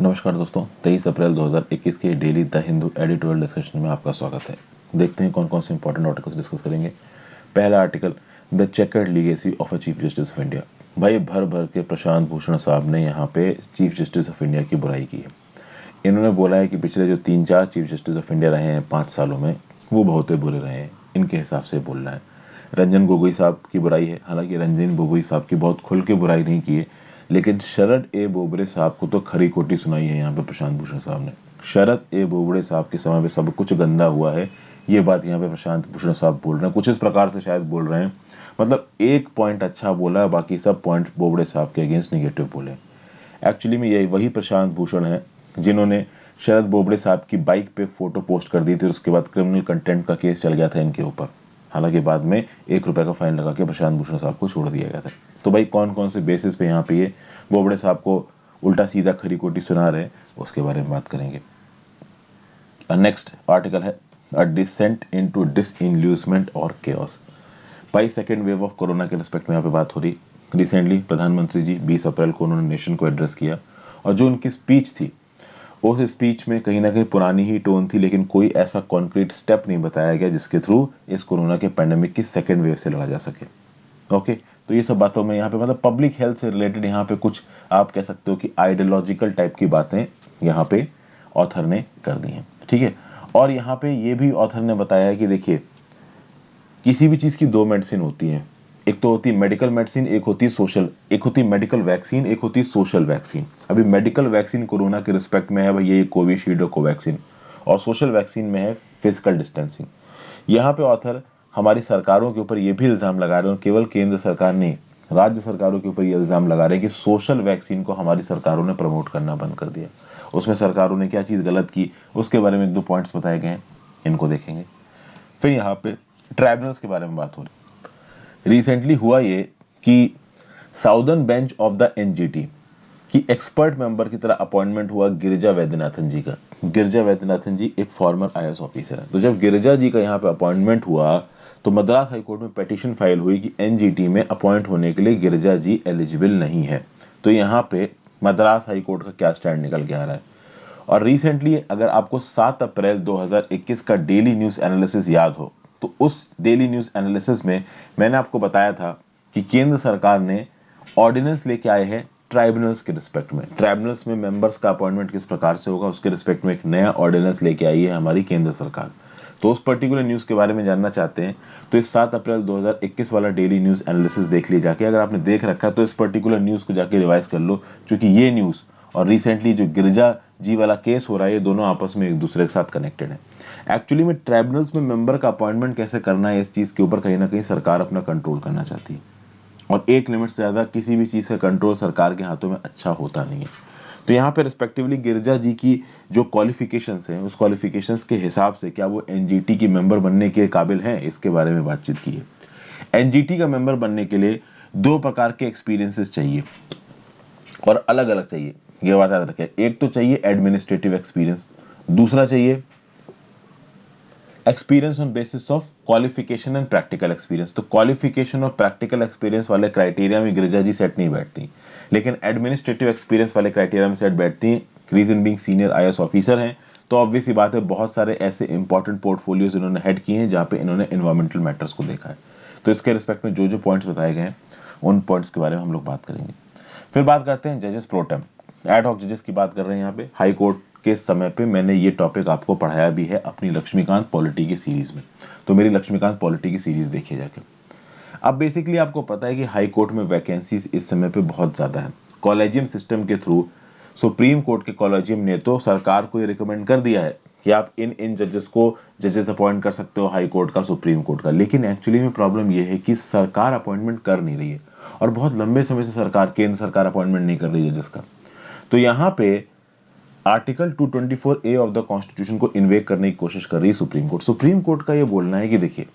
नमस्कार दोस्तों, 23 अप्रैल 2021 के daily the Hindu editorial discussion में आपका स्वागत है। देखते हैं कौन कौन से इंपॉर्टेंट आर्टिकल्स डिस्कस करेंगे। पहला article, the chequered legacy of a chief justice of India. भाई भर भर के प्रशांत भूषण साहब ने यहाँ पे चीफ जस्टिस ऑफ इंडिया की बुराई की है। इन्होंने बोला है कि पिछले जो 3-4 चीफ जस्टिस ऑफ इंडिया रहे हैं 5 सालों में, वो बहुत ही बुरे रहे हैं, इनके हिसाब से बोलना है। रंजन गोगोई साहब की बुराई है, हालांकि रंजन गोगोई साहब की बहुत खुल के बुराई नहीं की है, लेकिन शरद ए बोबड़े साहब को तो खरी खोटी सुनाई है यहाँ पे प्रशांत भूषण साहब ने। शरद ए बोबड़े साहब के समय पे सब कुछ गंदा हुआ है, ये बात यहाँ पे प्रशांत भूषण साहब बोल रहे हैं। कुछ इस प्रकार से शायद बोल रहे हैं, मतलब एक पॉइंट अच्छा बोला, बाकी सब पॉइंट बोबड़े साहब के अगेंस्ट निगेटिव बोले। एक्चुअली में यही वही प्रशांत भूषण है जिन्होंने शरद बोबड़े साहब की बाइक पे फोटो पोस्ट कर दी थी, उसके बाद क्रिमिनल कंटेंट का केस चल गया था इनके ऊपर। हालांकि बाद में 1 रुपए का फाइन लगा के प्रशांत भूषण साहब को छोड़ दिया गया था। तो भाई कौन कौन से बेसिस पे यहाँ पे ये बोबड़े साहब को उल्टा सीधा खरी खोटी सुना रहे, उसके बारे में बात करेंगे। नेक्स्ट आर्टिकल है अ डिसेंट इनटू डिसइल्यूजमेंट और केओस। भाई सेकेंड वेव ऑफ कोरोना के रिस्पेक्ट में यहाँ पे बात हो रही। रिसेंटली प्रधानमंत्री जी 20 अप्रैल को उन्होंने नेशन को एड्रेस किया, और जो उनकी स्पीच थी उस स्पीच में कहीं ना कहीं पुरानी ही टोन थी, लेकिन कोई ऐसा कॉन्क्रीट स्टेप नहीं बताया गया जिसके थ्रू इस कोरोना के पैंडेमिक की सेकेंड वेव से लड़ा जा सके। ओके, तो ये सब बातों में यहाँ पे मतलब पब्लिक हेल्थ से रिलेटेड यहाँ पे कुछ आप कह सकते हो कि आइडियोलॉजिकल टाइप की बातें यहाँ पे ऑथर ने कर दी हैं, ठीक है। और यहाँ पे ये भी ऑथर ने बताया है कि देखिए, किसी भी चीज़ की 2 मेडिसिन होती हैं। एक तो होती है मेडिकल मेडिसिन, एक होती है सोशल, एक होती है मेडिकल वैक्सीन, एक होती है सोशल वैक्सीन। अभी मेडिकल वैक्सीन कोरोना के रिस्पेक्ट में है भाई, ये कोविशील्ड और कोवैक्सीन, और सोशल वैक्सीन में है फिजिकल डिस्टेंसिंग। यहाँ पे ऑथर हमारी सरकारों के ऊपर ये भी इल्ज़ाम लगा रहे हैं, केवल केंद्र सरकार नहीं, राज्य सरकारों के ऊपर ये इल्ज़ाम लगा रहे हैं कि सोशल वैक्सीन को हमारी सरकारों ने प्रमोट करना बंद कर दिया। उसमें सरकारों ने क्या चीज़ गलत की, उसके बारे में 1-2 पॉइंट्स बताए गए हैं, इनको देखेंगे। फिर यहाँ पे ट्राइब्यूनल्स के बारे में बात हो रही। रिसेंटली हुआ ये कि southern bench of the NGT की एक्सपर्ट मेंबर की तरह अपॉइंटमेंट हुआ गिरिजा वैद्यनाथन जी का। गिरिजा वैद्यनाथन जी एक फॉर्मर आईएएस ऑफिसर है। तो जब गिरिजा जी का यहाँ पे अपॉइंटमेंट हुआ तो मद्रास हाईकोर्ट में पिटीशन फाइल हुई कि एनजीटी में अपॉइंट होने के लिए गिरिजा जी एलिजिबल नहीं है। तो यहाँ पे मद्रास हाईकोर्ट का क्या स्टैंड निकल के आ रहा है। और रिसेंटली अगर आपको 7 अप्रैल 2021 का डेली न्यूज़ एनालिसिस याद हो, तो उस डेली न्यूज़ एनालिसिस में मैंने आपको बताया था कि केंद्र सरकार ने ऑर्डिनेंस लेके आए हैं ट्राइब्यूनल्स के रिस्पेक्ट में। ट्राइब्यूनल्स में मेंबर्स का अपॉइंटमेंट किस प्रकार से होगा उसके रिस्पेक्ट में एक नया ऑर्डिनेंस लेके आई है हमारी केंद्र सरकार। तो उस पर्टिकुलर न्यूज़ के बारे में जानना चाहते हैं तो इस 7 अप्रैल 2021 वाला डेली न्यूज़ एनालिसिस देख ली जाके। अगर आपने देख रखा है तो इस पर्टिकुलर न्यूज़ को जाके रिवाइज कर लो, क्योंकि ये न्यूज़ और रिसेंटली जो गिरिजा जी वाला केस हो रहा है, ये दोनों आपस में एक दूसरे के साथ कनेक्टेड है। एक्चुअली में ट्राइब्यूनल्स में मेंबर का अपॉइंटमेंट कैसे करना है, इस चीज़ के ऊपर कहीं ना कहीं सरकार अपना कंट्रोल करना चाहती है, और एक लिमिट से ज़्यादा किसी भी चीज़ का कंट्रोल सरकार के हाथों में अच्छा होता नहीं है। तो यहाँ पे रिस्पेक्टिवली गिरिजा जी की जो क्वालिफिकेशंस हैं, उस क्वालिफिकेशंस के हिसाब से क्या वो एनजीटी की मेंबर बनने के काबिल हैं, इसके बारे में बातचीत की है। एनजीटी का मेंबर बनने के लिए 2 प्रकार के एक्सपीरियंसेस चाहिए, और अलग अलग चाहिए, ये बात याद रखें। एक तो चाहिए एडमिनिस्ट्रेटिव एक्सपीरियंस, दूसरा चाहिए experience on basis of qualification and practical experience. तो क्वालिफिकेशन और प्रैक्टिकल एक्सपीरियंस वाले क्राइटेरिया में गिरिजा जी सेट नहीं बैठती, लेकिन एडमिनिस्ट्रेटिव एक्सपीरियंस वाले क्राइटेरिया में सेट बैठती हैं। Reason being senior IAS officer हैं, तो ऑब्वियस सी बात है बहुत सारे ऐसे इंपॉर्टेंट पोर्टफोलियोज इन्होंने हेड किए हैं जहाँ पे इन्होंने इन्वायरमेंटल मैटर्स को देखा है। तो इसके रिस्पेक्ट में जो जो पॉइंट्स बताए गए हैं उन पॉइंट्स के बारे में हम लोग बात करेंगे। फिर बात करते हैं जजेस प्रोटेम, एड हॉक जजेस की बात कर रहे हैं यहाँ पे। हाई कोर्ट के समय पे मैंने ये टॉपिक आपको पढ़ाया भी है अपनी लक्ष्मीकांत पॉलिटी की सीरीज में, तो मेरी लक्ष्मीकांत पॉलिटी की सीरीज देखिए जाके। अब बेसिकली आपको पता है कि हाई कोर्ट में वैकेंसीज इस समय पे बहुत ज़्यादा है। कॉलेजियम सिस्टम के थ्रू सुप्रीम कोर्ट के कॉलेजियम ने तो सरकार को ये रिकमेंड कर दिया है कि आप इन इन जजेस को जजेस अपॉइंट कर सकते हो, हाई कोर्ट का, सुप्रीम कोर्ट का। लेकिन एक्चुअली में प्रॉब्लम ये है कि सरकार अपॉइंटमेंट कर नहीं रही है, और बहुत लंबे समय से सरकार, केंद्र सरकार अपॉइंटमेंट नहीं कर रही है जजेस का। तो यहाँ पे article 224A of the constitution को इन्वेक करने की कोशिश कर रही है सुप्रीम कोर्ट। सुप्रीम कोर्ट का ये बोलना है कि देखिए,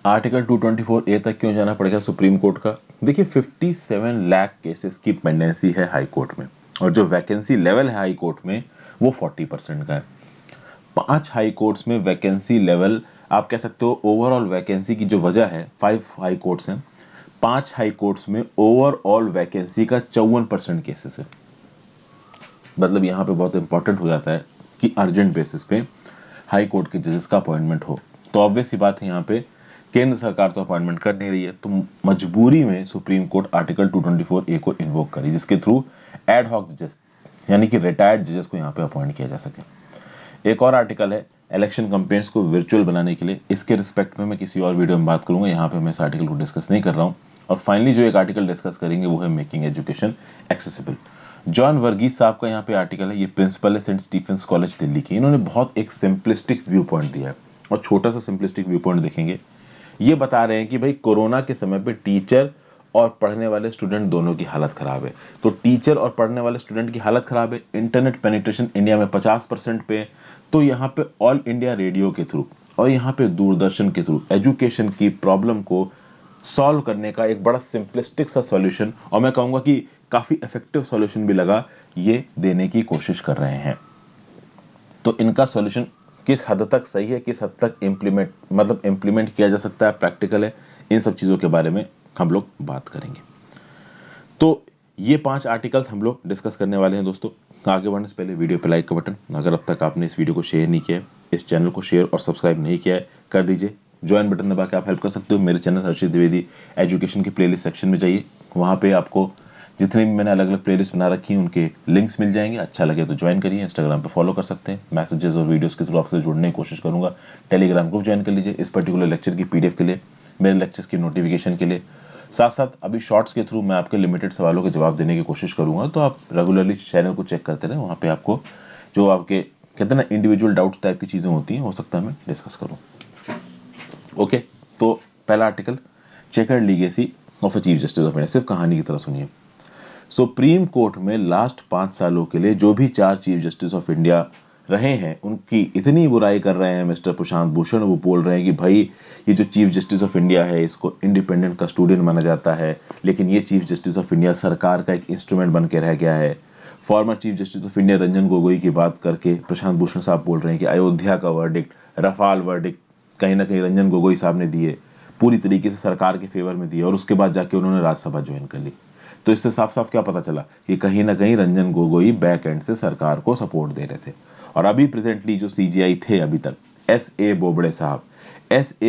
आर्टिकल 224A तक क्यों जाना पड़ेगा सुप्रीम कोर्ट का। देखिए 57 लाख केसेस की पेंडेंसी है हाई कोर्ट में, और जो वैकेंसी लेवल है हाई कोर्ट में वो 40% का है। 5 हाई कोर्ट्स में वैकेंसी लेवल, आप कह सकते हो ओवरऑल वैकेंसी की जो वजह है, 5 हाई कोर्ट्स हैं, 5 हाई कोर्ट्स में ओवरऑल वैकेंसी का 54% केसेस है। मतलब यहाँ पे बहुत इंपॉर्टेंट हो जाता है कि अर्जेंट बेसिस पे हाई कोर्ट के जजेस का अपॉइंटमेंट हो। तो ऑब्वियस सी बात है, यहाँ पे केंद्र सरकार तो अपॉइंटमेंट कर नहीं रही है, तो मजबूरी में सुप्रीम कोर्ट आर्टिकल 224A को इन्वोक करी, जिसके थ्रू एड हॉक जजेस यानी कि रिटायर्ड जजेस को यहाँ पे अपॉइंट किया जा सके। एक और आर्टिकल है इलेक्शन कैंपेन्स को वर्चुअल बनाने के लिए। इसके रिस्पेक्ट में मैं किसी और वीडियो में बात करूंगा, यहाँ पे मैं इस आर्टिकल को डिस्कस नहीं कर रहा हूँ। और फाइनली जो एक आर्टिकल डिस्कस करेंगे वो है making education accessible. John Varghese साहब का यहाँ पे आर्टिकल है, ये प्रिंसिपल है सेंट स्टीफेंस कॉलेज दिल्ली के। इन्होंने बहुत एक सिंपलिस्टिक व्यू पॉइंट दिया है, और छोटा सा सिंपलिस्टिक व्यू पॉइंट देखेंगे। ये बता रहे हैं कि भाई कोरोना के समय पे टीचर और पढ़ने वाले स्टूडेंट दोनों की हालत खराब है। तो टीचर और पढ़ने वाले स्टूडेंट की हालत खराब है, इंटरनेट पेनिट्रेशन इंडिया में 50% पे। तो यहाँ पे ऑल इंडिया रेडियो के थ्रू और यहाँ पे दूरदर्शन के थ्रू एजुकेशन की प्रॉब्लम को सॉल्व करने का एक बड़ा सिंपलिस्टिक सा सॉल्यूशन, और मैं कहूँगा कि काफ़ी इफेक्टिव सॉल्यूशन भी लगा, ये देने की कोशिश कर रहे हैं। तो इनका सॉल्यूशन किस हद तक सही है, किस हद तक इम्प्लीमेंट किया जा सकता है, प्रैक्टिकल है, इन सब चीज़ों के बारे में हम लोग बात करेंगे। तो ये 5 आर्टिकल्स हम लोग डिस्कस करने वाले हैं दोस्तों। आगे बढ़ने से पहले वीडियो पे लाइक का बटन, अगर अब तक आपने इस वीडियो को शेयर नहीं किया है, इस चैनल को शेयर और सब्सक्राइब नहीं किया है, कर दीजिए। ज्वाइन बटन दबा के आप हेल्प कर सकते हो। मेरे चैनल हर्षित द्विवेदी एजुकेशन की प्लेलिस्ट सेक्शन में जाइए, वहाँ पे आपको जितनी भी मैंने अलग अलग प्लेलिस्ट बना रखी हैं उनके लिंक्स मिल जाएंगे। अच्छा लगे तो ज्वाइन करिए, इंस्टाग्राम पे फॉलो कर सकते हैं। मैसेजेस और वीडियोस के थ्रू आपसे जुड़ने की कोशिश करूंगा। टेलीग्राम ग्रुप ज्वाइन कर लीजिए इस पर्टिकुलर लेक्चर की पीडीएफ के लिए, मेरे लेक्चर्स की नोटिफिकेशन के लिए। साथ साथ अभी शॉर्ट्स के थ्रू मैं आपके लिमिटेड सवालों के जवाब देने की कोशिश करूंगा, तो आप रेगुलरली चैनल को चेक करते रहें। वहाँ पे आपको जो आपके कहते हैं ना इंडिविजुअल डाउट्स टाइप की चीज़ें होती हैं, हो सकता है मैं डिस्कस करूँ। ओके, तो पहला article, chequered legacy of a chief justice of India. सिर्फ कहानी की तरह सुनिए। सुप्रीम कोर्ट में लास्ट 5 सालों के लिए जो भी 4 चीफ जस्टिस ऑफ इंडिया रहे हैं, उनकी इतनी बुराई कर रहे हैं मिस्टर प्रशांत भूषण। वो बोल रहे हैं कि भाई ये जो चीफ जस्टिस ऑफ इंडिया है इसको इंडिपेंडेंट कस्टोडियन माना जाता है, लेकिन ये चीफ जस्टिस ऑफ इंडिया सरकार का एक इंस्ट्रूमेंट बन के रह गया है। Former chief justice of India Ranjan Gogoi की बात करके प्रशांत भूषण साहब बोल रहे हैं कि अयोध्या का वर्डिक्ट, रफाल वर्डिक्ट कहीं ना कहीं रंजन गोगोई साहब ने दिए, पूरी तरीके से सरकार के फेवर में दिए, और उसके बाद जाके उन्होंने राज्यसभा ज्वाइन कर ली। तो इससे साफ साफ क्या पता चला कि कहीं ना कहीं रंजन गोगोई बैक एंड से सरकार को सपोर्ट दे रहे थे। और अभी प्रेजेंटली जो सीजीआई थे अभी तक, एस ए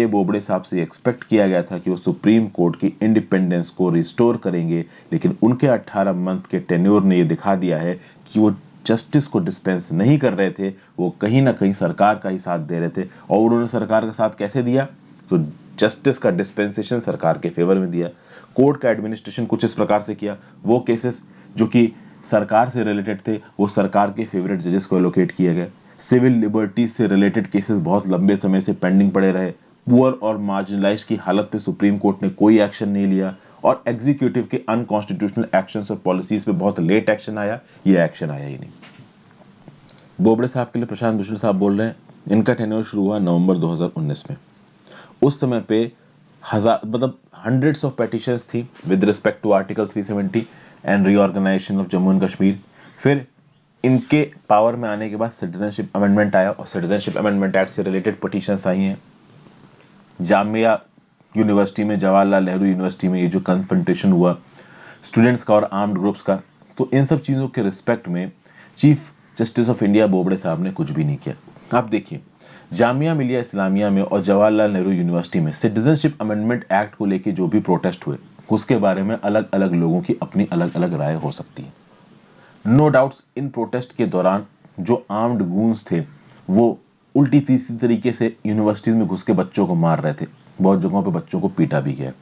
बोबड़े साहब से एक्सपेक्ट किया गया था कि वो सुप्रीम कोर्ट की इंडिपेंडेंस को रिस्टोर करेंगे, लेकिन उनके 18 मंथ के टेन्योर ने ये दिखा दिया है कि वो जस्टिस को डिस्पेंस नहीं कर रहे थे, वो कहीं ना कहीं सरकार का ही साथ दे रहे थे। और उन्होंने सरकार का साथ कैसे दिया, तो जस्टिस का डिस्पेंसेशन सरकार के फेवर में दिया। कोर्ट का एडमिनिस्ट्रेशन कुछ इस प्रकार से किया, वो केसेस जो कि सरकार से रिलेटेड थे वो सरकार के फेवरेट जजेस को एलोकेट किए गए। सिविल लिबर्टीज से रिलेटेड केसेस बहुत लंबे समय से पेंडिंग पड़े रहे। पुअर और मार्जिनलाइज्ड की हालत पे सुप्रीम कोर्ट ने कोई एक्शन नहीं लिया, और एग्जीक्यूटिव के अनकॉन्स्टिट्यूशनल एक्शंस और पॉलिसीज पे बहुत लेट एक्शन आया, ये एक्शन आया ही नहीं। बोबड़े साहब के लिए प्रशांत भूषण साहब बोल रहे हैं, इनका टेन्योर शुरू हुआ नवंबर 2019 में। उस समय पे हंड्रेड्स ऑफ पेटिशंस थी with respect to article 370 and reorganisation of Jammu and Kashmir. फिर इनके पावर में आने के बाद सिटीजनशिप अमेंडमेंट आया, और सिटीजनशिप अमेंडमेंट एक्ट से रिलेटेड पिटीशंस आई हैं। जामिया यूनिवर्सिटी में, जवाहरलाल नेहरू यूनिवर्सिटी में ये जो कन्फ्रंटेशन हुआ स्टूडेंट्स का और आर्म्ड ग्रुप्स का, तो इन सब चीज़ों के रिस्पेक्ट में chief justice of India Bobde साहब ने कुछ भी नहीं किया। आप देखिए, जामिया मिलिया इस्लामिया में और जवाहरलाल नेहरू यूनिवर्सिटी में सिटीजनशिप अमेंडमेंट एक्ट को लेके जो भी प्रोटेस्ट हुए, उसके बारे में अलग अलग लोगों की अपनी अलग अलग राय हो सकती है। नो डाउट्स इन प्रोटेस्ट के दौरान जो आर्म्ड गूंस थे वो उल्टी सीधी तरीके से यूनिवर्सिटीज में घुस के बच्चों को मार रहे थे, बहुत जगहों पे बच्चों को पीटा भी गया।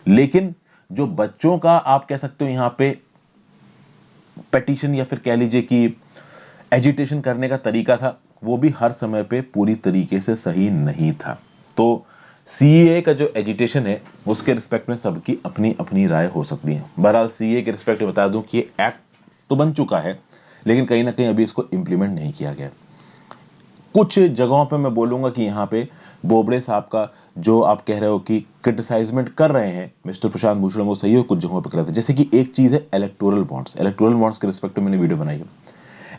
लेकिन जो बच्चों का आप कह सकते हो यहाँ पे पेटिशन या फिर कह लीजिए कि एजिटेशन करने का तरीका था, वो भी हर समय पे पूरी तरीके से सही नहीं था। तो सीए का जो एजिटेशन है उसके रिस्पेक्ट में सबकी अपनी अपनी राय हो सकती है। बहरहाल सीए के रिस्पेक्ट में बता दूं कि ये एक्ट तो बन चुका है, लेकिन कहीं ना कहीं अभी इसको इम्प्लीमेंट नहीं किया गया। कुछ जगहों पे मैं बोलूंगा कि यहाँ पे बोबड़े साहब का जो आप कह रहे हो कि क्रिटिसाइजमेंट कर रहे हैं मिस्टर प्रशांत भूषण, वो सही हो, कुछ जगहों पे कर रहे थे। जैसे कि एक चीज़ है इलेक्टोरल बॉन्ड्स के रिस्पेक्ट में मैंने वीडियो बनाई है।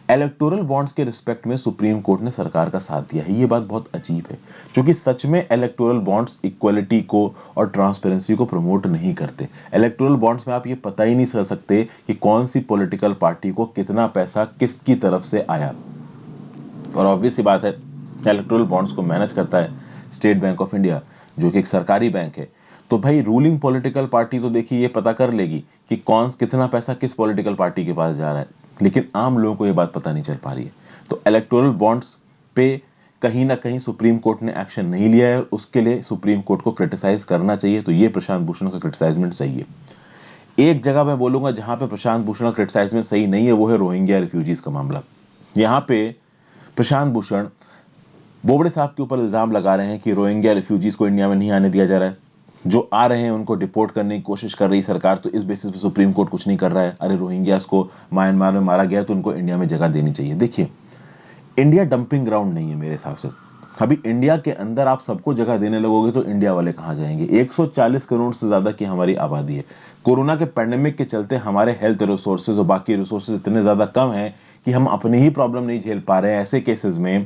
इलेक्टोरल बॉन्ड्स के रिस्पेक्ट में सुप्रीम कोर्ट ने सरकार का साथ दिया है। ये बात बहुत अजीब है, क्योंकि सच में इलेक्टोरल बॉन्ड्स इक्वलिटी को और ट्रांसपेरेंसी को प्रमोट नहीं करते। इलेक्टोरल बॉन्ड्स में आप ये पता ही नहीं कर सकते कि कौन सी पॉलिटिकल पार्टी को कितना पैसा किसकी तरफ से आया। और ऑब्वियस सी बात है, इलेक्टोरल बॉन्ड्स को मैनेज करता है स्टेट बैंक ऑफ इंडिया, जो कि एक सरकारी बैंक है। तो भाई रूलिंग पॉलिटिकल पार्टी तो देखिए ये पता कर लेगी कि कौन कितना पैसा किस पॉलिटिकल पार्टी के पास जा रहा है, लेकिन आम लोगों को ये बात पता नहीं चल पा रही है। तो इलेक्टोरल बॉन्ड्स पे कहीं ना कहीं सुप्रीम कोर्ट ने एक्शन नहीं लिया है, और उसके लिए सुप्रीम कोर्ट को क्रिटिसाइज करना चाहिए। तो ये प्रशांत भूषण का क्रिटिसाइजमेंट सही है। एक जगह मैं बोलूंगा जहां पे प्रशांत भूषण का क्रिटिसाइजमेंट सही नहीं है, वो है रोहिंग्या रिफ्यूजीज का मामला। यहाँ पे प्रशांत भूषण बोबड़े साहब के ऊपर इल्जाम लगा रहे हैं कि रोहिंग्या रिफ्यूजीज को इंडिया में नहीं आने दिया जा रहा है, जो आ रहे हैं उनको डिपोर्ट करने की कोशिश कर रही सरकार, तो इस बेसिस पे सुप्रीम कोर्ट कुछ नहीं कर रहा है। अरे रोहिंग्यास को म्यांमार में मारा गया तो उनको इंडिया में जगह देनी चाहिए। देखिए, इंडिया डंपिंग ग्राउंड नहीं है मेरे हिसाब से। अभी इंडिया के अंदर आप सबको जगह देने लगोगे तो इंडिया वाले कहाँ जाएंगे? 140 करोड़ से ज्यादा की हमारी आबादी है। कोरोना के पैंडेमिक के चलते हमारे हेल्थ रिसोर्सेज और बाकी रिसोर्सेज इतने ज्यादा कम हैं कि हम अपनी ही प्रॉब्लम नहीं झेल पा रहे हैं। ऐसे केसेस में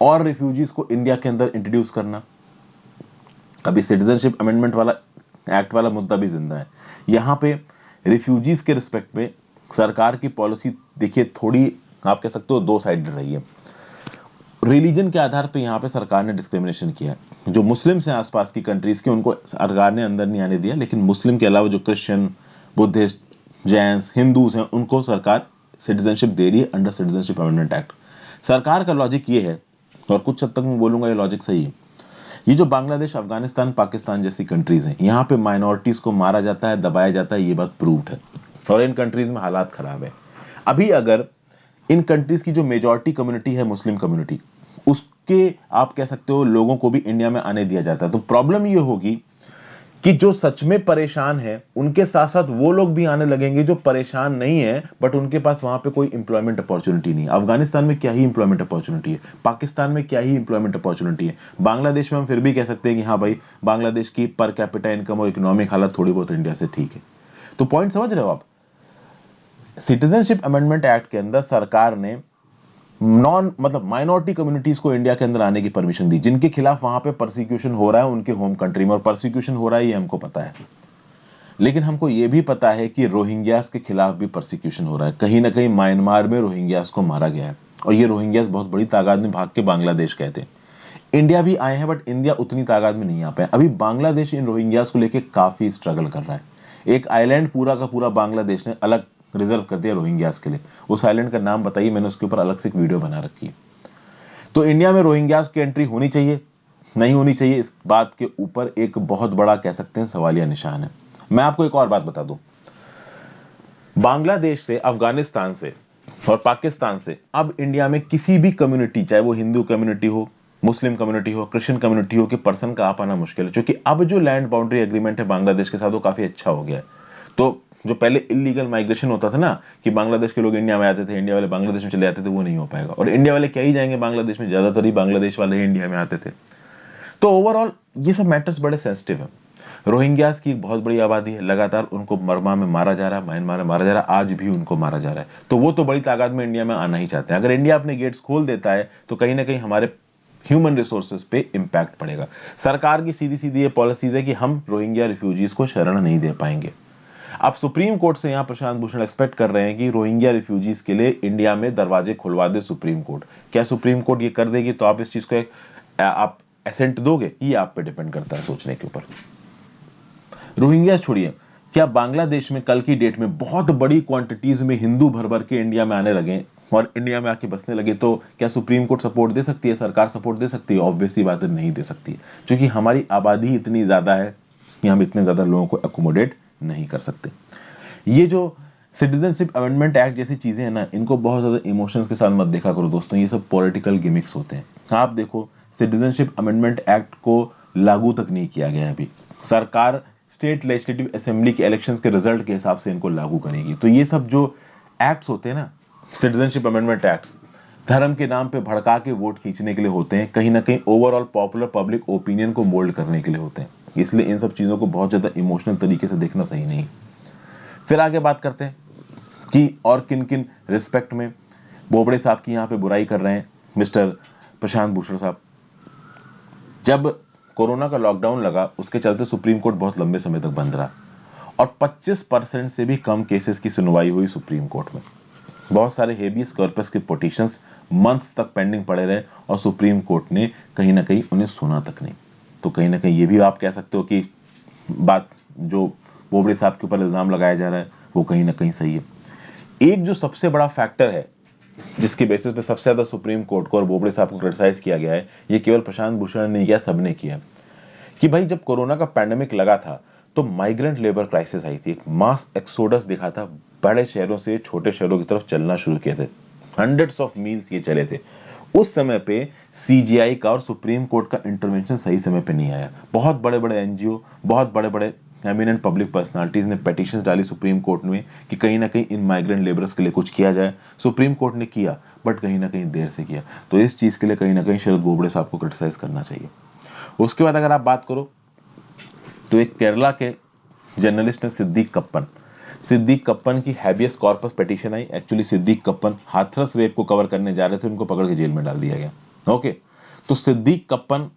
और रिफ्यूजीज को इंडिया के अंदर इंट्रोड्यूस करना, अभी सिटीजनशिप अमेंडमेंट वाला एक्ट वाला मुद्दा भी जिंदा है। यहाँ पे रिफ्यूजीज के रिस्पेक्ट में सरकार की पॉलिसी देखिए थोड़ी, आप कह सकते हो, दो साइड रही है। रिलीजन के आधार पे यहाँ पे सरकार ने डिस्क्रिमिनेशन किया है। जो मुस्लिम्स हैं आसपास की कंट्रीज के, उनको सरकार ने अंदर नहीं आने दिया, लेकिन मुस्लिम के अलावा जो क्रिश्चियन, बुद्धिस्ट, जैन्स, हिंदूज हैं, उनको सरकार सिटीजनशिप दे रही है अंडर सिटीजनशिप अमेंडमेंट एक्ट। सरकार का लॉजिक ये है, और कुछ हद तक मैं बोलूंगा ये लॉजिक सही है, ये जो बांग्लादेश, अफगानिस्तान, पाकिस्तान जैसी कंट्रीज हैं, यहाँ पे माइनॉरिटीज को मारा जाता है, दबाया जाता है, ये बात प्रूव्ड है। और इन कंट्रीज में हालात खराब है। अभी अगर इन कंट्रीज की जो मेजॉरिटी कम्युनिटी है, मुस्लिम कम्युनिटी, उसके आप कह सकते हो लोगों को भी इंडिया में आने दिया जाता है, तो प्रॉब्लम ये होगी कि जो सच में परेशान है उनके साथ साथ वो लोग भी आने लगेंगे जो परेशान नहीं है, बट उनके पास वहां पे कोई इंप्लॉयमेंट अपॉर्चुनिटी नहीं है। अफगानिस्तान में क्या ही इंप्लॉयमेंट अपॉर्चुनिटी है, पाकिस्तान में क्या ही इंप्लॉयमेंट अपॉर्चुनिटी है। बांग्लादेश में हम फिर भी कह सकते हैं कि हाँ भाई, बांग्लादेश की पर कैपिटा इनकम और इकोनॉमिक हालत थोड़ी बहुत इंडिया से ठीक है। तो पॉइंट समझ रहे हो आप? सिटीजनशिप अमेंडमेंट एक्ट के अंदर सरकार ने मतलब माइनॉरिटी कम्युनिटीज को इंडिया के अंदर आने की परमिशन दी, जिनके खिलाफ वहां पे परसिक्यूशन हो रहा है उनके होम कंट्री में, और परसिक्यूशन हो रहा है ये हमको पता है। लेकिन हमको ये भी पता है कि रोहिंग्यास के खिलाफ भी परसिक्यूशन हो रहा है। कहीं ना कहीं म्यांमार में रोहिंग्यास को मारा गया है, और ये रोहिंग्यास बहुत बड़ी तादाद में भाग के बांग्लादेश गए थे। इंडिया भी आए हैं, बट इंडिया उतनी तादाद में नहीं आ पाए। अभी बांग्लादेश इन रोहिंग्यास को लेकर काफी स्ट्रगल कर रहा है। एक आइलैंड पूरा का पूरा बांग्लादेश ने अलग रिजर्व कर दिया रोहिंग्यास के लिए। उस आइलैंड का नाम बताइए, मैंने उसके ऊपर अलग से एक वीडियो बना रखी है। तो इंडिया में रोहिंग्यास की एंट्री होनी चाहिए, नहीं होनी चाहिए, इस बात के ऊपर एक बहुत बड़ा कह सकते हैं सवालिया निशान है। मैं आपको एक और बात बता दूं, बांग्लादेश से, अफगानिस्तान से और पाकिस्तान से अब इंडिया में किसी भी कम्युनिटी, चाहे वो हिंदू कम्युनिटी हो, मुस्लिम कम्युनिटी हो, क्रिश्चियन कम्युनिटी हो, कि पर्सन का आ पाना मुश्किल है, क्योंकि अब जो लैंड बाउंड्री एग्रीमेंट है बांग्लादेश के साथ वो काफी अच्छा हो गया है। तो जो पहले इलीगल माइग्रेशन होता था ना, कि बांग्लादेश के लोग इंडिया में आते थे, इंडिया वाले बांग्लादेश में चले जाते थे, वो नहीं हो पाएगा। और इंडिया वाले क्या ही जाएंगे बांग्लादेश में, ज्यादातर ही बांग्लादेश वाले ही इंडिया में आते थे। तो ओवरऑल ये सब मैटर्स बड़े सेंसिटिव है। रोहिंग्यास की बहुत बड़ी आबादी है, लगातार उनको बर्मा में मारा जा रहा है, म्यांमार में मारा जा रहा है, आज भी उनको मारा जा रहा है। तो वो तो बड़ी तादाद में इंडिया में आना ही चाहते हैं। अगर इंडिया अपने गेट्स खोल देता है तो कहीं ना कहीं हमारे ह्यूमन रिसोर्सेज पे इंपैक्ट पड़ेगा। सरकार की सीधी सीधी ये पॉलिसीज है कि हम रोहिंग्या रिफ्यूजीज को शरण नहीं दे पाएंगे। अब सुप्रीम कोर्ट से यहां प्रशांत भूषण एक्सपेक्ट कर रहे हैं कि रोहिंग्या रिफ्यूजीज के लिए इंडिया में दरवाजे खुलवा दे सुप्रीम कोर्ट। क्या सुप्रीम कोर्ट ये कर देगी तो आप इस चीज को आप एसेंट दोगे? ये आप पे डिपेंड करता है सोचने के ऊपर। रोहिंग्या छोड़िए, क्या बांग्लादेश में कल की डेट में बहुत बड़ी क्वांटिटीज में हिंदू भर भर के इंडिया में आने लगे और इंडिया में आके बसने लगे, तो क्या सुप्रीम कोर्ट सपोर्ट दे सकती है, सरकार सपोर्ट दे सकती है? ऑब्वियसली बात है, नहीं दे सकती है, क्योंकि हमारी आबादी इतनी ज्यादा है कि हम इतने ज्यादा लोगों को अकोमोडेट नहीं कर सकते। ये जो सिटीजनशिप अमेंडमेंट एक्ट जैसी चीजें हैं ना, इनको बहुत ज्यादा इमोशंस के साथ मत देखा करो दोस्तों, ये सब पॉलिटिकल गिमिक्स होते हैं। आप देखो, सिटीजनशिप अमेंडमेंट एक्ट को लागू तक नहीं किया गया अभी। सरकार स्टेट लेजिस्लेटिव असेंबली के इलेक्शंस के रिजल्ट के हिसाब से इनको लागू करेगी। तो ये सब जो एक्ट्स होते हैं ना, सिटीजनशिप अमेंडमेंट एक्ट्स, धर्म के नाम पे भड़का के वोट खींचने के लिए होते हैं, कहीं ना कहीं ओवरऑल पॉपुलर पब्लिक ओपिनियन को मोल्ड करने के लिए होते हैं। इसलिए इन सब चीजों को बहुत ज्यादा इमोशनल तरीके से देखना सही नहीं। फिर आगे बात करते हैं कि और किन किन रिस्पेक्ट में बोबड़े साहब की यहाँ पे बुराई कर रहे हैं मिस्टर प्रशांत भूषण साहब। जब कोरोना का लॉकडाउन लगा उसके चलते सुप्रीम कोर्ट बहुत लंबे समय तक बंद रहा और 25% से भी कम केसेस की सुनवाई हुई सुप्रीम कोर्ट में। बहुत सारे हेबियस कॉर्पस के पिटीशंस मंथ्स तक पेंडिंग पड़े रहे और सुप्रीम कोर्ट ने कहीं ना कहीं उन्हें सुना तक नहीं। तो कहीं ना कहीं ये भी आप कह सकते हो कि बात जो बोबड़े साहब के ऊपर इल्ज़ाम लगाया जा रहा है वो कहीं ना कहीं सही है। एक जो सबसे बड़ा फैक्टर है जिसके बेसिस पे सबसे ज्यादा सुप्रीम कोर्ट को और बोबड़े साहब को क्रिटिसाइज किया गया है, ये केवल प्रशांत भूषण ने किया, सबने किया, कि भाई जब कोरोना का पैंडेमिक लगा था तो माइग्रेंट लेबर क्राइसिस आई थी, एक मास एक्सोडस दिखा था, बड़े शहरों से छोटे शहरों की तरफ चलना शुरू किए थे, हंड्रेड्स ऑफ मील्स ये चले थे। उस समय पे सीजीआई का और सुप्रीम कोर्ट का इंटरवेंशन सही समय पे नहीं आया। बहुत बड़े बड़े एनजीओ, बहुत बड़े बड़े एमिनेंट पब्लिक पर्सनालिटीज ने पेटिशंस डाली सुप्रीम कोर्ट में कि कहीं ना कहीं इन माइग्रेंट लेबरर्स के लिए कुछ किया जाए। सुप्रीम कोर्ट ने किया बट कहीं ना कहीं देर से किया। तो इस चीज के लिए कहीं ना कहीं शरद बोबड़े साहब को क्रिटिसाइज करना चाहिए। उसके बाद अगर आप बात करो तो एक केरला के जर्नलिस्ट है सिद्दीक कप्पन की हैबियस कॉर्पस पिटीशन आई। एक्चुअली सिद्दीक कप्पन हाथरस रेप को कवर करने जा रहे थे, उनको पकड़ के जेल में डाल दिया गया। ओके, तो सिद्दीक कप्पन